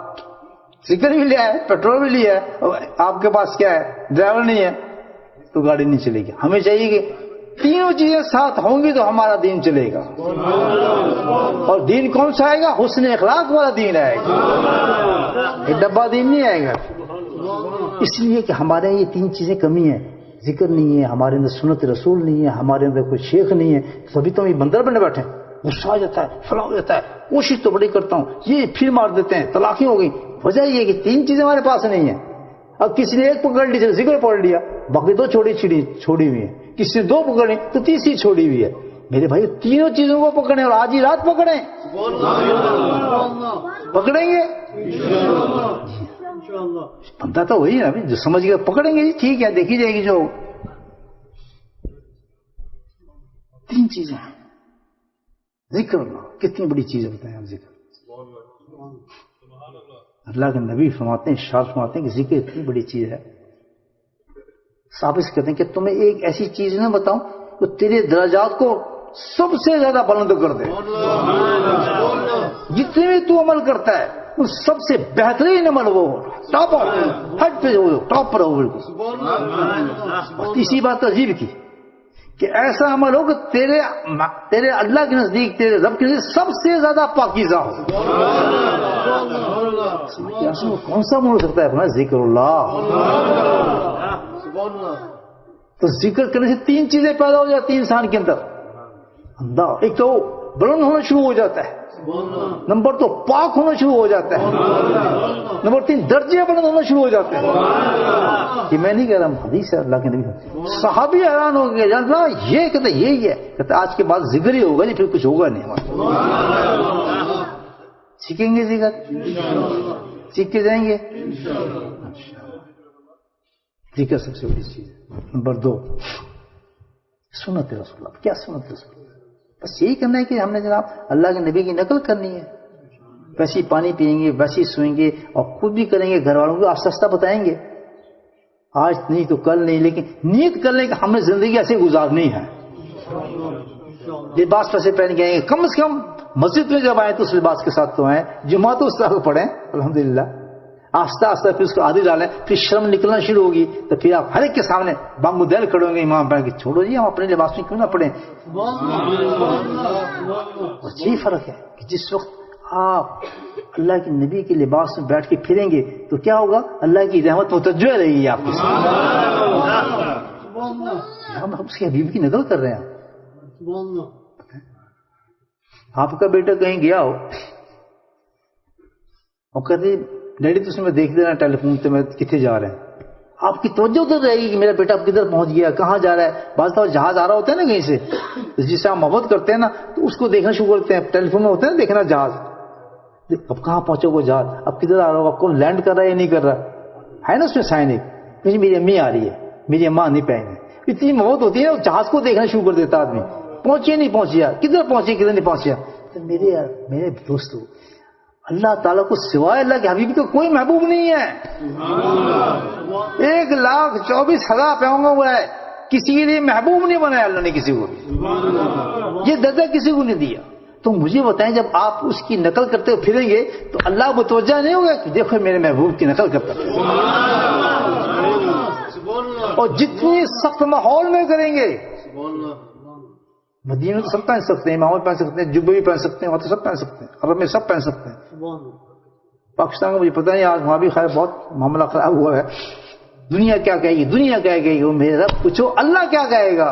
ذکر بھی لیا ہے، پیٹرول بھی لیا ہے، آپ کے پاس کیا ہے؟ ڈرائیور نہیں ہے، تو گاڑی نہیں چلے گی. ہمیں چاہیے کہ تینوں چیزیں ساتھ ہوں گی تو ہمارا دین چلے گا. اور دین کون سا آئے گا؟ حسن اخلاق والا دین آئے گا. یہ ڈبہ دین نہیں آئے گا. اس لیے کہ ہمارے یہ 3 چیزیں کمی ہیں. ذکر نہیں ہے ہمارے اندر، سنت رسول نہیں ہے ہمارے اندر، کوئی شیخ نہیں ہے. سبھی تو ہم یہ بندر بنے بیٹھے. غصہ آ جاتا ہے، فلاں ہو جاتا ہے، کوشش تو بڑی کرتا ہوں، یہ پھر مار دیتے ہیں، طلاقیں ہو گئی. وجہ یہ کہ 3 چیزیں ہمارے پاس نہیں ہیں. اب کسی نے ایک پکڑ لی، ذکر پکڑ لیا، باقی 2 چھوڑی ہوئی ہیں. کسی نے 2 پکڑ لی تو تیسری چھوڑی ہوئی ہے. میرے بھائی تینوں چیزوں کو پکڑیں، اور آج ہی رات پکڑیں. پکڑیں گے بندہ تو وہی ہے جو سمجھ گیا. پکڑیں گے جی، ٹھیک ہے، دیکھی جائے گی. جو 3 چیزیں ہیں. ذکر اللہ کتنی بڑی چیز بتائیں. ذکر اللہ کے نبی فرماتے ہیں، ارشاد فرماتے ہیں کہ ذکر اتنی بڑی چیز ہے. ثابت کرتے ہیں کہ تمہیں ایک ایسی چیز نہ بتاؤں جو تیرے درجات کو سب سے زیادہ بلند کر دے. جتنے بھی تو عمل کرتا ہے وہ سب سے بہترین عمل وہ ٹاپ ہٹ پہ ہو، ٹاپ پر ہو بالکل. تیسری بات عجیب کی کہ ایسا عمل ہو کہ تیرے اللہ کے نزدیک، تیرے رب کے نزدیک سب سے زیادہ پاکیزہ ہو. کون سا عمل ہو سکتا ہے؟ ذکر اللہ. تو ذکر کرنے سے 3 چیزیں پیدا ہو جاتی ہیں انسان کے اندر. ایک تو بلند ہونا شروع ہو جاتا ہے، نمبر 2 پاک ہونا شروع ہو جاتا ہے، نمبر 3 درجے بلند ہونا شروع ہو جاتے ہیں. یہ میں نہیں کہہ رہا ہوں، حدیث ہے اللہ کے نبی. صحابی حیران ہو گئے، جانتا یہ کہتے یہی ہے. کہتے آج کے بعد ذکر ہی ہوگا نہیں، پھر کچھ ہوگا نہیں. سیکھیں گے ذکر، سیکھ کے جائیں گے. ذکر سب سے بڑی چیز. نمبر 2 سنت رسول اللہ. کیا سنت رسول اللہ؟ بس یہی کرنا ہے کہ ہم نے جناب اللہ کے نبی کی نقل کرنی ہے. ویسے پانی پیئیں گے، ویسے سوئیں گے، اور خود بھی کریں گے، گھر والوں کو آپ سستا بتائیں گے. آج نہیں تو کل نہیں، لیکن نیت کر لیں کہ ہمیں زندگی ایسے گزارنی ہے. لباس ویسے پہن کے آئیں گے، کم سے کم مسجد میں جب آئیں تو اس لباس کے ساتھ تو آئیں، جمعہ تو اس طرح کو پڑھیں الحمدللہ، آہستہ آہستہ پھر اس کو عادی ڈالیں، پھر شرم نکلنا شروع ہوگی تو پھر آپ ہر ایک کے سامنے بانگودیل کھڑے ہوں گے امام پڑھ کے، چھوڑو جی ہم اپنے لباس میں کیوں نہ پڑھیں۔ اور یہی فرق ہے کہ جس وقت آپ اللہ کے نبی کے لباس میں بیٹھ کے پھریں گے تو کیا ہوگا، اللہ کی رحمت متوجہ رہے گی آپ کے ساتھ، ہم اس کے حبیب کی نقل کر رہے ہیں۔ آپ کا بیٹا کہیں گیا ہو اور کہتے ڈیڈی تو اس میں دیکھ دینا ٹیلی فون سے میں کتنے جا رہے ہیں، آپ کی توجہ ادھر رہے گی کہ میرا بیٹا اب کدھر پہنچ گیا، کہاں جا رہا ہے۔ بعض دفعہ جہاز آ رہا ہوتا ہے نا کہیں سے، جس سے آپ محبت کرتے ہیں نا تو اس کو دیکھنا شروع کرتے ہیں، ٹیلی فون میں ہوتا ہے نا دیکھنا جہاز، اب کہاں پہنچے وہ جہاز، اب کدھر آ رہا ہوگا، کون لینڈ کر رہا ہے یا نہیں کر رہا ہے نا، اس میں سائن ایک کہ میری امی آ رہی ہے، میری اماں نہیں پہن ہے، اتنی محبت ہوتی ہے جہاز کو دیکھنا شروع کر دیتا آدمی، پہنچے نہیں پہنچیا، کدھر پہنچے کدھر نہیں پہنچیا۔ تو میرے دوستو، اللہ تعالیٰ کو سوائے اللہ کے حبیب کا کوئی محبوب نہیں ہے، 1,24,000 پیغمبر ہوا ہے، کسی کے لیے محبوب نہیں بنایا اللہ نے کسی کو، یہ درجہ کسی کو نہیں دیا۔ تو مجھے بتائیں جب آپ اس کی نقل کرتے ہوئے پھریں گے تو اللہ متوجہ نہیں ہوگا کہ دیکھو میرے محبوب کی نقل کرتا ہے، اور جتنی سخت ماحول میں کریں گے، مدینہ میں تو سب پہن سکتے ہیں، امام پہن سکتے ہیں، جبے بھی پہن سکتے ہیں، وہاں تو سب پہن سکتے ہیں، عرب میں سب پہن سکتے ہیں، پاکستان کا مجھے پتہ نہیں آج وہاں بھی خیر بہت معاملہ خراب ہوا ہے، دنیا کیا کہے گی، دنیا کیا کہے گی، وہ میرے رب پوچھو اللہ کیا کہے گا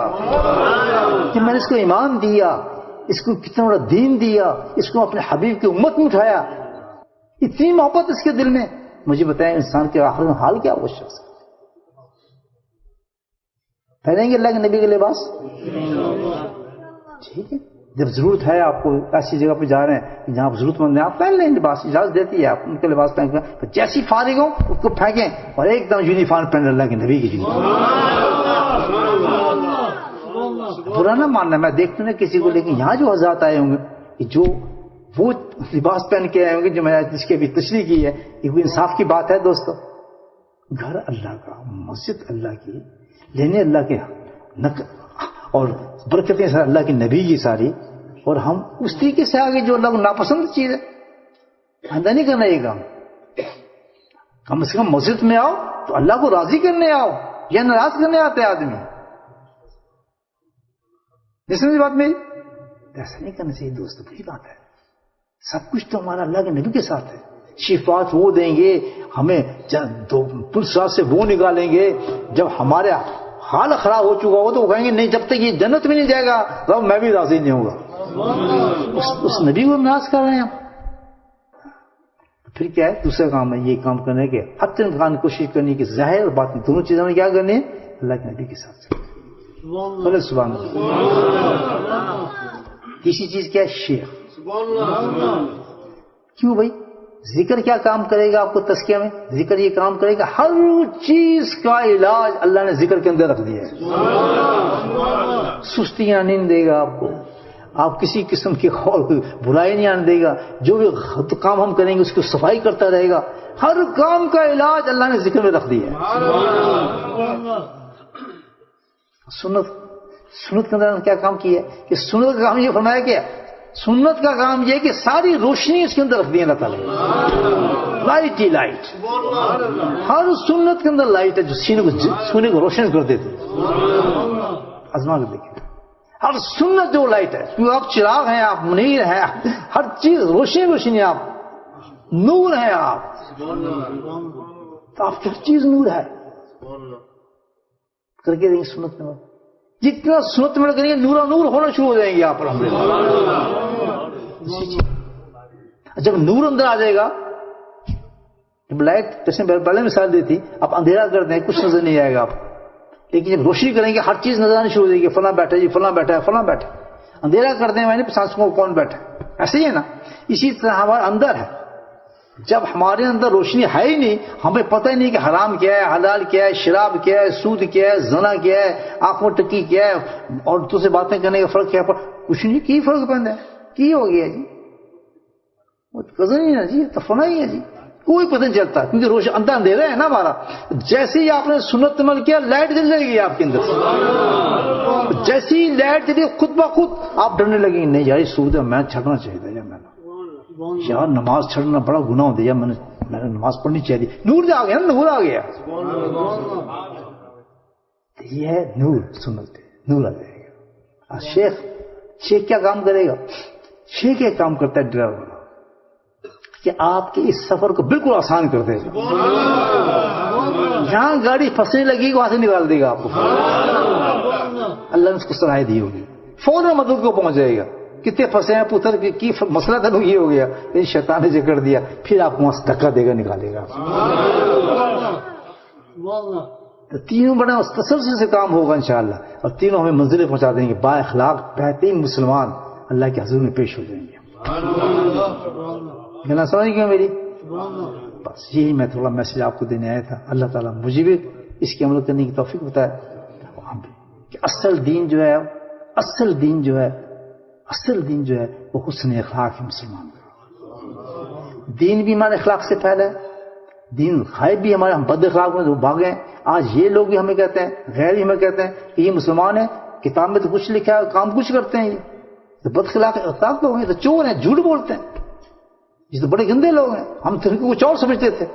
کہ میں نے اس کو ایمان دیا، اس کو کتنا بڑا دین دیا، اس کو اپنے حبیب کی امت میں اٹھایا، اتنی محبت اس کے دل میں۔ مجھے بتائیں انسان کے آخر میں حال کیا وہ شخص پہنیں گے اللہ کے نبی کے لباس، ٹھیک ہے، جب ضرورت ہے آپ کو ایسی جگہ پہ جا رہے ہیں جہاں آپ ضرورت مند ہیں آپ پہن لیں لباس، اجازت دیتی ہے، آپ ان کے لباس پہن کر جیسی فارغ ہوں اس کو پھینکیں اور ایک دم یونیفارم پہن اللہ کے نبی کی یونیفارم۔ برا نہ ماننا، میں دیکھتا ہوں کسی کو، لیکن یہاں جو حضرات آئے ہوں گے کہ جو وہ لباس پہن کے آئے ہوں گے جو میں نے جس کی ابھی تشریح کی ہے، یہ کوئی انصاف کی بات ہے دوستو، گھر اللہ کا، مسجد اللہ کی، لینے اللہ کے اور برکتیں سر اللہ کے نبی کی ساری، اور ہم اس طریقے سے آگے جو اللہ کو ناپسند چیز ہے اندر نہیں کرنا یہ کام، کم سے کم مسجد میں آؤ تو اللہ کو راضی کرنے آؤ یا ناراض کرنے آتے آدمی، نہیں سمجھ بات میری، ایسا نہیں کرنا چاہیے دوست، بڑی بات ہے، سب کچھ تو ہمارا اللہ کے نبی کے ساتھ ہے، شفاعت وہ دیں گے ہمیں، پولیس سے وہ نکالیں گے جب ہمارے حال خراب ہو چکا ہو تو وہ کہیں گے نہیں جب تک یہ جنت میں نہیں جائے گا تو میں بھی راضی نہیں ہوں گا، اس نبی کو ناراض کر رہے ہیں ہم۔ پھر کیا ہے دوسرا کام ہے یہ کام کرنے کے، ہر امکان کوشش کرنی کہ ظاہر اور باطن دونوں چیزوں میں کیا کرنی ہے اللہ کے نبی کے ساتھ، بولے سبحان اللہ۔ تیسری چیز کیا ہے شیخ، کیوں بھائی ذکر کیا کام کرے گا آپ کو تزکیہ میں، ذکر یہ کام کرے گا، ہر چیز کا علاج اللہ نے ذکر کے اندر رکھ دیا ہے، سستیاں نہیں دے گا آپ کو، آپ کسی قسم کی برائی نہیں آنے دے گا، جو بھی کام ہم کریں گے اس کو صفائی کرتا رہے گا، ہر کام کا علاج اللہ نے ذکر میں رکھ دیا ہے۔ سنت کے اندر کیا کام کیا ہے کہ سنت کا کام یہ فرمایا کہ سنت کا کام یہ کہ ساری روشنی اس کے اندر رکھ دی اللہ تعالیٰ نے، لائٹ ہی لائٹ، ہر سنت کے اندر لائٹ ہے جو سینے کو روشن کر دیتے، آزما کر دیکھیں ہر سنت جو لائٹ ہے، کیونکہ آپ چراغ ہیں، آپ منیر ہیں، ہر چیز روشنی روشنی، آپ نور ہیں، آپ تو آپ کی ہر چیز نور ہے، کر کے دیں گے سنت میں، جتنا سنت میں کریں گے نورا نور ہونا شروع ہو جائیں گے آپ پر، جب نور اندر آ جائے گا، جب لائٹ جیسے پہلے مثال دی تھی، آپ اندھیرا کر دیں کچھ نظر نہیں آئے گا آپ، لیکن جب روشنی کریں گے ہر چیز نظر آنے شروع ہو جائے گی، فلاں بیٹھا جی، فلاں بیٹھا ہے، فلاں بیٹھا، اندھیرا کر دیں میں نے پسند کو کون بیٹھا، ایسے ہی ہے نا، اسی طرح ہمارے اندر ہے، جب ہمارے اندر روشنی ہے ہی نہیں، ہمیں پتہ ہی نہیں کہ حرام کیا ہے، حلال کیا ہے، شراب کیا ہے، سود کیا ہے، زنا کیا ہے، آنکھوں ٹکی کیا ہے، اور تو سے باتیں کرنے کا فرق کیا ہے، کچھ نہیں، کی فرق پہنتا ہے، کی ہو گیا جی، وہ کزن ہی نا جی، تفنا ہی ہے جی، کوئی پتہ نہیں چلتا کیونکہ روشن اندھا اندھیرا ہے نا ہمارا. جیسے ہی آپ نے سنت عمل کیا لائٹ جل جائے گی آپ کے اندر سے. جیسے ہی لائٹ جلی خود بخود آپ ڈرنے لگیں گے نہیں یار سود ہے میں چھڑنا چاہیے تھا یار نماز چھڑنا بڑا گناہ ہوتا ہے یار میں نے نماز پڑھنی چاہیے. نور آ گیا نا نور آ گیا. یہ ہے نور سنت نور آ جائے گا. شیخ کیا کام کرے گا؟ شیخ ایک کام کرتا ہے ڈرائیور کہ آپ کے اس سفر کو بالکل آسان کر دے گا. جہاں گاڑی پھنسنے لگی وہاں سے نکال دے گا آپ کو. اللہ نے اس کو صلاحیت دی ہوگی فوراً مدد کو پہنچ جائے گا. کتنے پھنسے ہیں پتھر کی مسئلہ تھا یہ ہو گیا شیطان نے ذکر دیا پھر آپ کو وہاں سے دھکا دے گا نکالے گا. تو تینوں بڑا تسلسل سے کام ہوگا انشاءاللہ اور تینوں ہمیں منزلیں پہنچا دیں گے. با اخلاق بہترین مسلمان اللہ کے حضور میں پیش ہو جائیں گے. گلا سمجھ گئے میری؟ بس یہی میں تھوڑا میسج آپ کو دینے آیا تھا. اللہ تعالیٰ مجھے بھی اس کے عمل کرنے کی توفیق بتائے کہ اصل دین جو ہے وہ حسن اخلاق ہے. مسلمان دین بھی ہمارے اخلاق سے پھیلا ہے. دین غائب بھی ہمارے ہم بد اخلاق میں بھاگے ہیں. آج یہ لوگ بھی ہمیں کہتے ہیں غیر ہمیں کہتے ہیں کہ یہ مسلمان ہے کتاب میں تو کچھ لکھا ہے کام کچھ کرتے ہیں. یہ بد اخلاق لوگ ہیں تو چور ہیں جھوٹ بولتے ہیں یہ تو بڑے گندے لوگ ہیں. ہم تو کچھ اور سمجھتے تھے.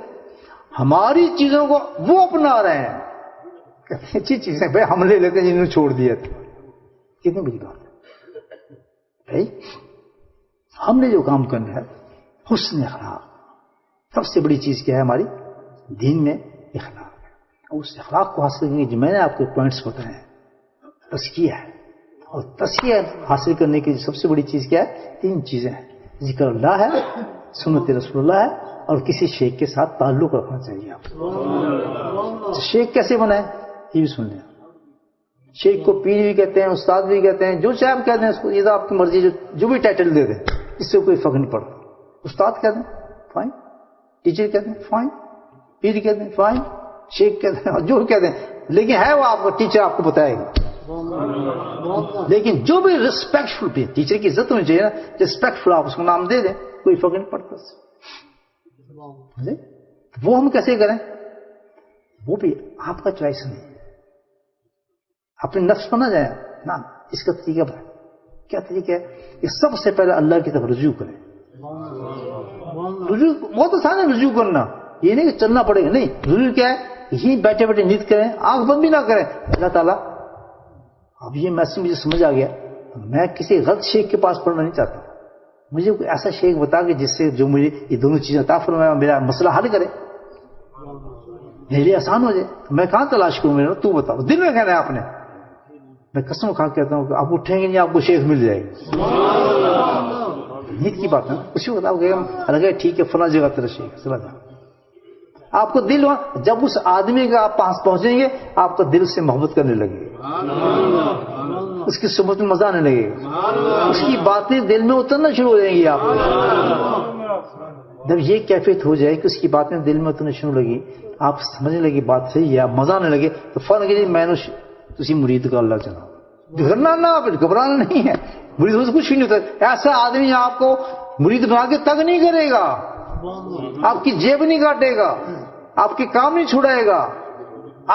ہماری چیزوں کو وہ اپنا رہے ہیں کہتے ہیں اچھی چیزیں بھائی ہم لے لیتے ہیں جنہوں نے چھوڑ دیا تھا. کتنی بڑی بات ہے بھائی. ہم نے جو کام کرنا ہے حسن اخلاق. سب سے بڑی چیز کیا ہے ہماری دین میں اخلاق ہے. اس اخلاق کو حاصل کرنے کی میں نے آپ کو پوائنٹس بتائے ہیں. تزکیہ ہے اور تزکیہ حاصل کرنے کی سب سے بڑی چیز کیا ہے؟ 3 چیزیں ہیں. ذکر اللہ ہے سنت رسول اللہ ہے اور کسی شیخ کے ساتھ تعلق رکھنا چاہیے آپ کو. شیخ کیسے بنائے یہ بھی سن لیں. شیخ کو پیر بھی کہتے ہیں استاد بھی کہتے ہیں جو چاہے آپ کہتے ہیں اس کو. یہ تو آپ کی مرضی جو بھی ٹائٹل دے دیں اس سے کوئی فرق نہیں پڑتا. استاد کہتے ہیں فائن ٹیچر کہتے ہیں فائن پیر کہتے ہیں فائن شیخ کہتے ہیں جو کہتے ہیں لیکن ہے وہ آپ کو ٹیچر آپ کو بتائے گا. لیکن جو بھی ریسپیکٹفل بھی ٹیچر کی عزت ہونی چاہیے نا. ریسپیکٹفل آپ اس کو نام دے دیں کوئی فرق نہیں پڑتا. وہ ہم کیسے کریں وہ بھی آپ کا چوائس نہیں. اپنے نفس پر نہ جائیں نا. اس کا طریقہ کیا طریقہ ہے کہ سب سے پہلے اللہ کی طرف رجوع کریں. رجوع بہت آسان ہے. رجوع کرنا یہ نہیں کہ چلنا پڑے گا. نہیں رجوع کیا ہے یہیں بیٹھے بیٹھے نیت کریں آنکھ بند بھی نہ کریں. اللہ تعالیٰ اب یہ میسج مجھے سمجھ آ گیا. میں کسی غلط شیخ کے پاس پڑھنا نہیں چاہتا. مجھے کوئی ایسا شیخ بتا کہ جس سے جو مجھے یہ دونوں چیزیں عطا فرمائے میرا مسئلہ حل کرے میرے لیے آسان ہو جائے. میں کہاں تلاش کروں میرا تو بتاؤ. دل میں کہنا ہے آپ نے. میں قسم کھا کہتا ہوں کہ آپ اٹھیں گے نہیں آپ کو شیخ مل جائے گا. نیت کی بات ہے. اسی وقت آپ کہیں لگے ٹھیک ہے فلاں جگہ تیرا شیخ چلا جاؤ. آپ کو دل جب اس آدمی کا آپ پاس پہنچیں گے آپ کو دل سے محبت کرنے لگے گا. اس کی صحبت میں مزہ آنے لگے گا. اس کی باتیں دل میں اترنا شروع ہو جائیں گی. آپ جب یہ کیفیت ہو جائے کہ اس کی باتیں دل میں اترنا شروع لگی آپ سمجھنے لگے بات صحیح ہے آپ مزہ آنے لگے تو فوراً کہ میں نے کسی مرید کا اللہ چلا. گھرنا نہ گھبرانا نہیں ہے. مرید سے کچھ بھی نہیں ہوتا. ایسا آدمی آپ کو مرید بنا کے تنگ نہیں کرے گا. آپ کی جیب نہیں کاٹے گا. آپ کے کام نہیں چھڑائے گا.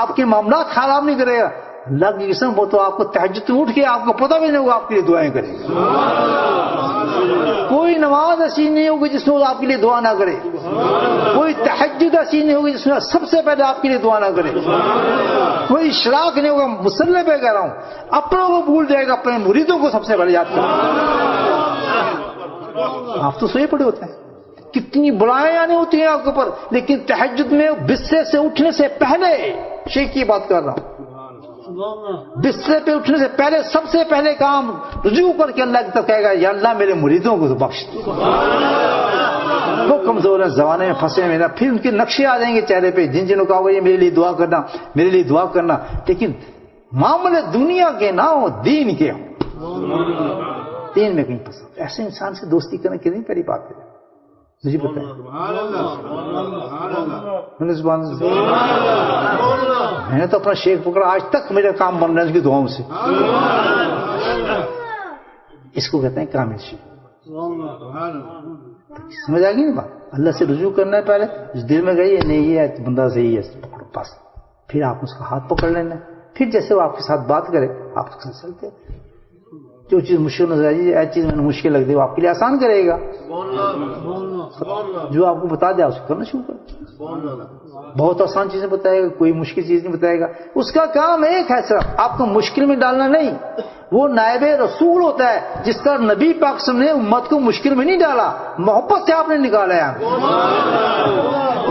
آپ کے معاملات خراب نہیں کرے گا. اللہ کی قسم وہ تو آپ کو تہجد میں اٹھ کے آپ کو پتہ بھی نہیں ہوگا آپ کے لیے دعائیں کرے گا. کوئی نماز ایسی نہیں ہوگی جس میں آپ کے لیے دعا نہ کرے. کوئی تہجد ایسی نہیں ہوگی جس میں سب سے پہلے آپ کے لیے دعا نہ کرے. کوئی اشراق نہیں ہوگا. مسلح پہ کہہ رہا ہوں اپنوں کو بھول جائے گا اپنے مریدوں کو سب سے پہلے یاد کرے. آپ تو سوئے پڑے ہوتے ہیں. کتنی برائیاں آنے ہوتی ہیں آپ کے اوپر لیکن تہجد میں بستر سے اٹھنے سے پہلے شیخ کی بات کر رہا ہوں بستر پہ اٹھنے سے پہلے سب سے پہلے کام رجوع کر کے اللہ کی طرف کہے گا یا اللہ میرے مریدوں کو تو بخش دے. وہ کمزور ہیں زمانے میں پھنسے ہیں میرا. پھر ان کے نقشے آ جائیں گے چہرے پہ جن جنہوں کہا ہوگا میرے لیے دعا کرنا میرے لیے دعا کرنا. لیکن معاملے دنیا کے نہ ہو دین کے ہوں. دین میں کہیں پھنسا ایسے انسان سے دوستی کرنا کتنی پیاری بات ہے. مجھے پتا ہے میں نے تو اپنا شیخ پکڑا آج تک میرا کام بن رہا ہے اس کی دعاؤں سے. اس کو کہتے ہیں کامل شیخ. سمجھ آ گئی نا بات. اللہ سے رجوع کرنا ہے پہلے، دل میں گئی نہیں یہ بندہ صحیح ہے پکڑو بس، پھر آپ اس کا ہاتھ پکڑ لینا، پھر جیسے وہ آپ کے ساتھ بات کرے آپ اس کے ساتھ چلتے، جو چیز مشکل نظر آئی ایسی چیز میں مشکل لگ دے وہ آپ کے لیے آسان کرے گا، جو آپ کو بتا دے اس کو کرنا شروع کر، بہت آسان چیزیں بتائے گا، کوئی مشکل چیز نہیں بتائے گا، اس کا کام ایک ہے صرف آپ کو مشکل میں ڈالنا نہیں، وہ نائب رسول ہوتا ہے، جس طرح نبی پاک صلی اللہ علیہ وسلم نے امت کو مشکل میں نہیں ڈالا، محبت سے آپ نے نکالا ہے،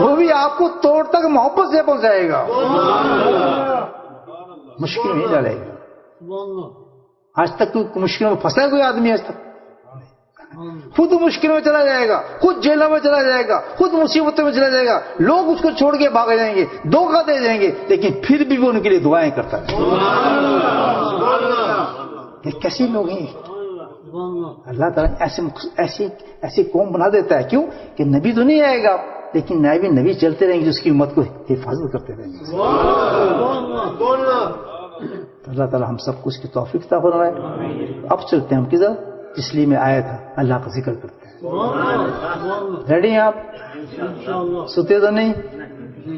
وہ بھی آپ کو توڑ تک محبت سے پہنچائے گا، مشکل میں نہیں ڈالے گا۔ آج تک کوئی مشکل میں پھنسا ہے کوئی آدمی آج تک؟ خود مشکل میں چلا جائے گا، خود جیلوں میں چلا جائے گا، خود مصیبتوں میں چلا جائے گا، لوگ اس کو چھوڑ کے بھاگ جائیں گے، دھوکہ دے جائیں گے، لیکن پھر بھی وہ ان کے لیے دعائیں کرتا ہے۔ یہ کیسے لوگ ہیں؟ اللہ تعالیٰ ایسی قوم بنا دیتا ہے، کیوں کہ نبی تو نہیں آئے گا لیکن نبی چلتے رہیں گے، جس کی امت کو حفاظت کرتے رہیں گے۔ اللہ تعالیٰ ہم سب کو اس کی توفیق عطا فرمائے۔ اب چلتے ہیں ہم کدھر؟ اس لیے میں آیا تھا، اللہ کا ذکر کرتے ہیں۔ ریڈی ہیں آپ؟ سوتے تو نہیں؟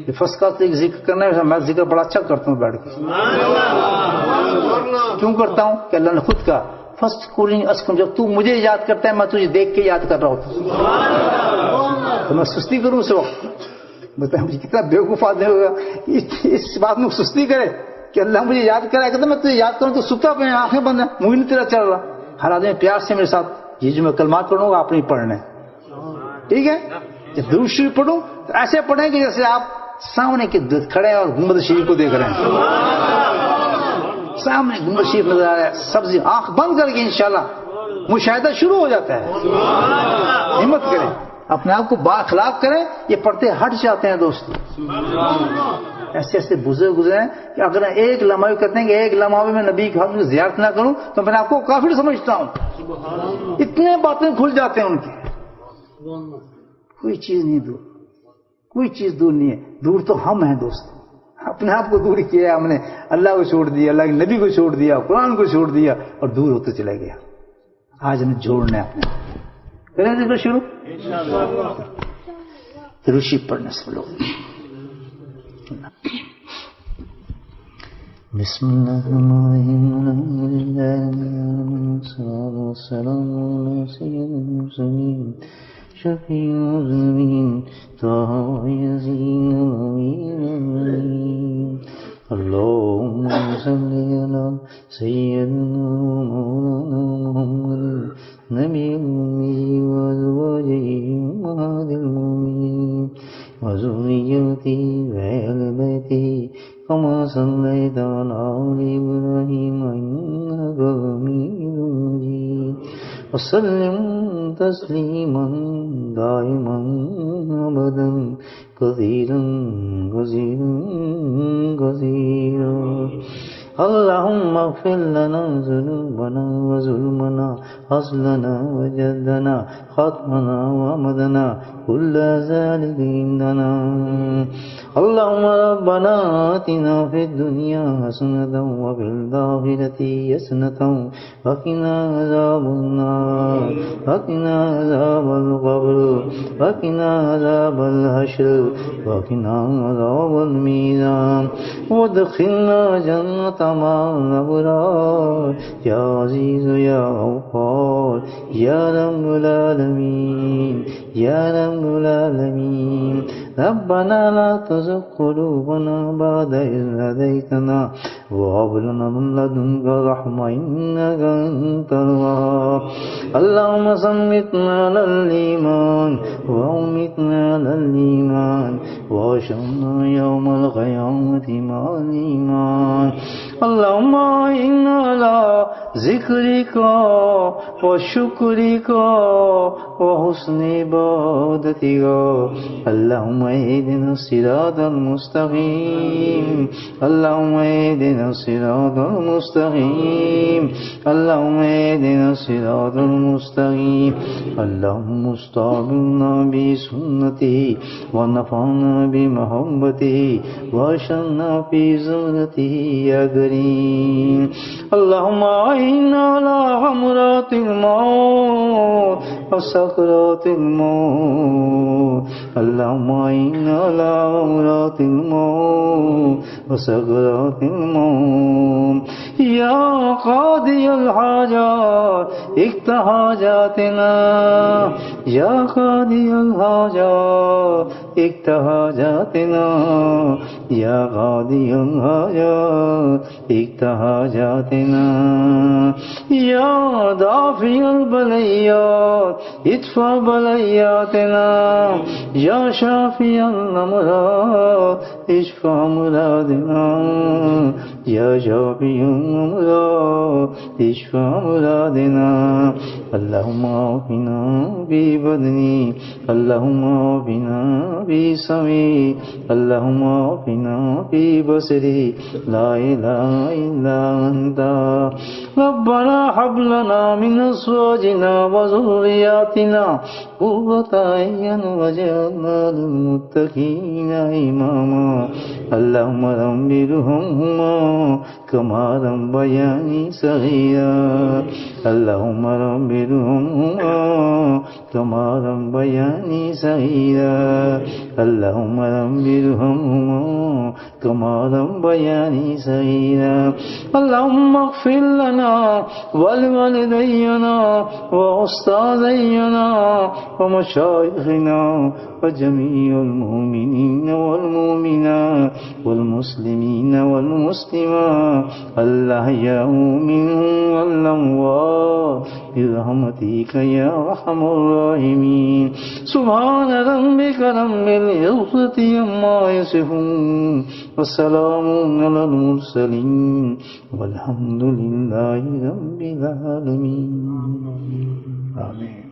یہ فرسٹ کا ذکر کرنا ہے، میں ذکر بڑا اچھا کرتا ہوں بیٹھ کے۔ کیوں کرتا ہوں کہ اللہ نے خود کہا فرسٹ کولنگ اسکم، جب تو مجھے یاد کرتا ہے میں تجھے دیکھ کے یاد کر رہا ہوتا، تو میں سستی کروں اس وقت؟ بتائیں مجھے کتنا بیوقوف آدمی ہوگا اس بات میں سستی کرے کہ اللہ مجھے یاد کرائے، کہتا میں تجھے یاد کروں تو ستا پہ آنکھیں بند ہیں، منہ نہیں تیرا چل رہا۔ ہر آدمی پیار سے میرے ساتھ یہ جو میں کلمات پڑھوں گا آپ نہیں پڑھنے، ٹھیک ہے؟ جب درود شریف پڑھوں تو ایسے پڑھیں کہ جیسے آپ سامنے کے کھڑے ہیں اور گنبد شریف کو دیکھ رہے ہیں، سامنے گنبد شریف نظر آ رہا ہے، سبزی آنکھ بند کر کے انشاءاللہ مشاہدہ شروع ہو جاتا ہے۔ ہمت کریں، اپنے آپ کو بااخلاق کریں، یہ پڑھتے ہٹ جاتے ہیں دوستو۔ ایسے ایسے بزرگ گزرے ہیں کہ اگر ایک لمحہ کہتے ہیں کہ ایک لمحہ میں نبی کی حضرت زیارت نہ کروں تو میں آپ کو کافر سمجھتا ہوں، اتنے باتیں کھل جاتے ہیں ان کی۔ کوئی چیز نہیں دور، کوئی چیز دور نہیں ہے، دور تو ہم ہیں دوستو، اپنے آپ کو دور کیا ہم نے، اللہ کو چھوڑ دیا، اللہ کے نبی کو چھوڑ دیا، قرآن کو چھوڑ دیا اور دور ہوتے چلے گیا۔ آج ہمیں جوڑنا ہے اپنے آپ، کریں ذکر شروع، روشی پڑھنے سے لوگ۔ بسم اللہ الرحمن الرحیم، سلام علی سید المرسلین شفیع الذین طه یاسین الامین، اللهم صل علی سیدنا مولانا محمد نبی الأمی وازواجہ امہات المؤمنین وذریتہ وآل بیتہ كما صليت على آل إبراهيم إنك حميد مجيد، وسلم تسليما دائما أبدا كثيرا كثيرا كثيرا۔ اللهم اغفر لنا ذنوبنا وظلمنا أصلنا وجدنا خطأنا وعمدنا كل ذلك عندنا۔ اللهم ربنا آتنا في الدنيا حسنة وفي الآخرة حسنة وقنا عذاب النار وقنا عذاب القبر وقنا عذاب الحشر وقنا عذاب الميزان وادخلنا جنة مع الأبرار يا عزيز يا غفار يا رب العالمين يا رب العالمين۔ ربنا لا تزغ قلوبنا بعد إذ هديتنا وهب لنا من لدنك رحمة إنك أنت الوهاب۔ اللهم ثبتنا على الإيمان وأمتنا على الإيمان واحشرنا يوم القيامة مع الإيمان۔ اللهم إنا على ذكرك وشكرك وحسن عبادتك، اللهم اهدنا الصراط المستقيم، اللهم اهدنا الصراط المستقيم، اللهم اهدنا الصراط المستقيم، اللهم استعملنا بسنته ونفعنا بمحبته واشرنا في زمرته يا كريم۔ اللهم أعنا على غمرات الموت وسكرات الموت اللهم إنا على غمرات الموت وسكرات الموت يا قاضي الحاجات اقض حاجاتنا يا قاضي الحاجات اقض حاجاتنا يا قاضي الحاجات اقض حاجاتنا يا دافع البليات ادفع بلياتنا يا شافي الأمراض اشفع مرادنا يا شافي الأمراض اشفع مرادنا اللهم عافنا ببدني اللهم عافنا بسمعي اللهم عافنا ببصري لا إله إلا أنت ربنا هب لنا من أزواجنا وذرياتنا قرة أعين واجعلنا للمتقين إماما اللهم ربهم كما ربياني صغيرا اللهم ربهم كما ربياني صغيرا اللهم ربهم كما ربياني صغيرا اللهم اغفر لنا ولوالدينا وأستاذينا ومشايخنا وجميع المؤمنين والمؤمنات والمسلمين والمسلمات الأحياء منهم والأموات برحمتك يا أرحم الراحمين سبحان ربك رب العزة عما يصفون وسلام على المرسلين والحمد لله رب العالمين آمين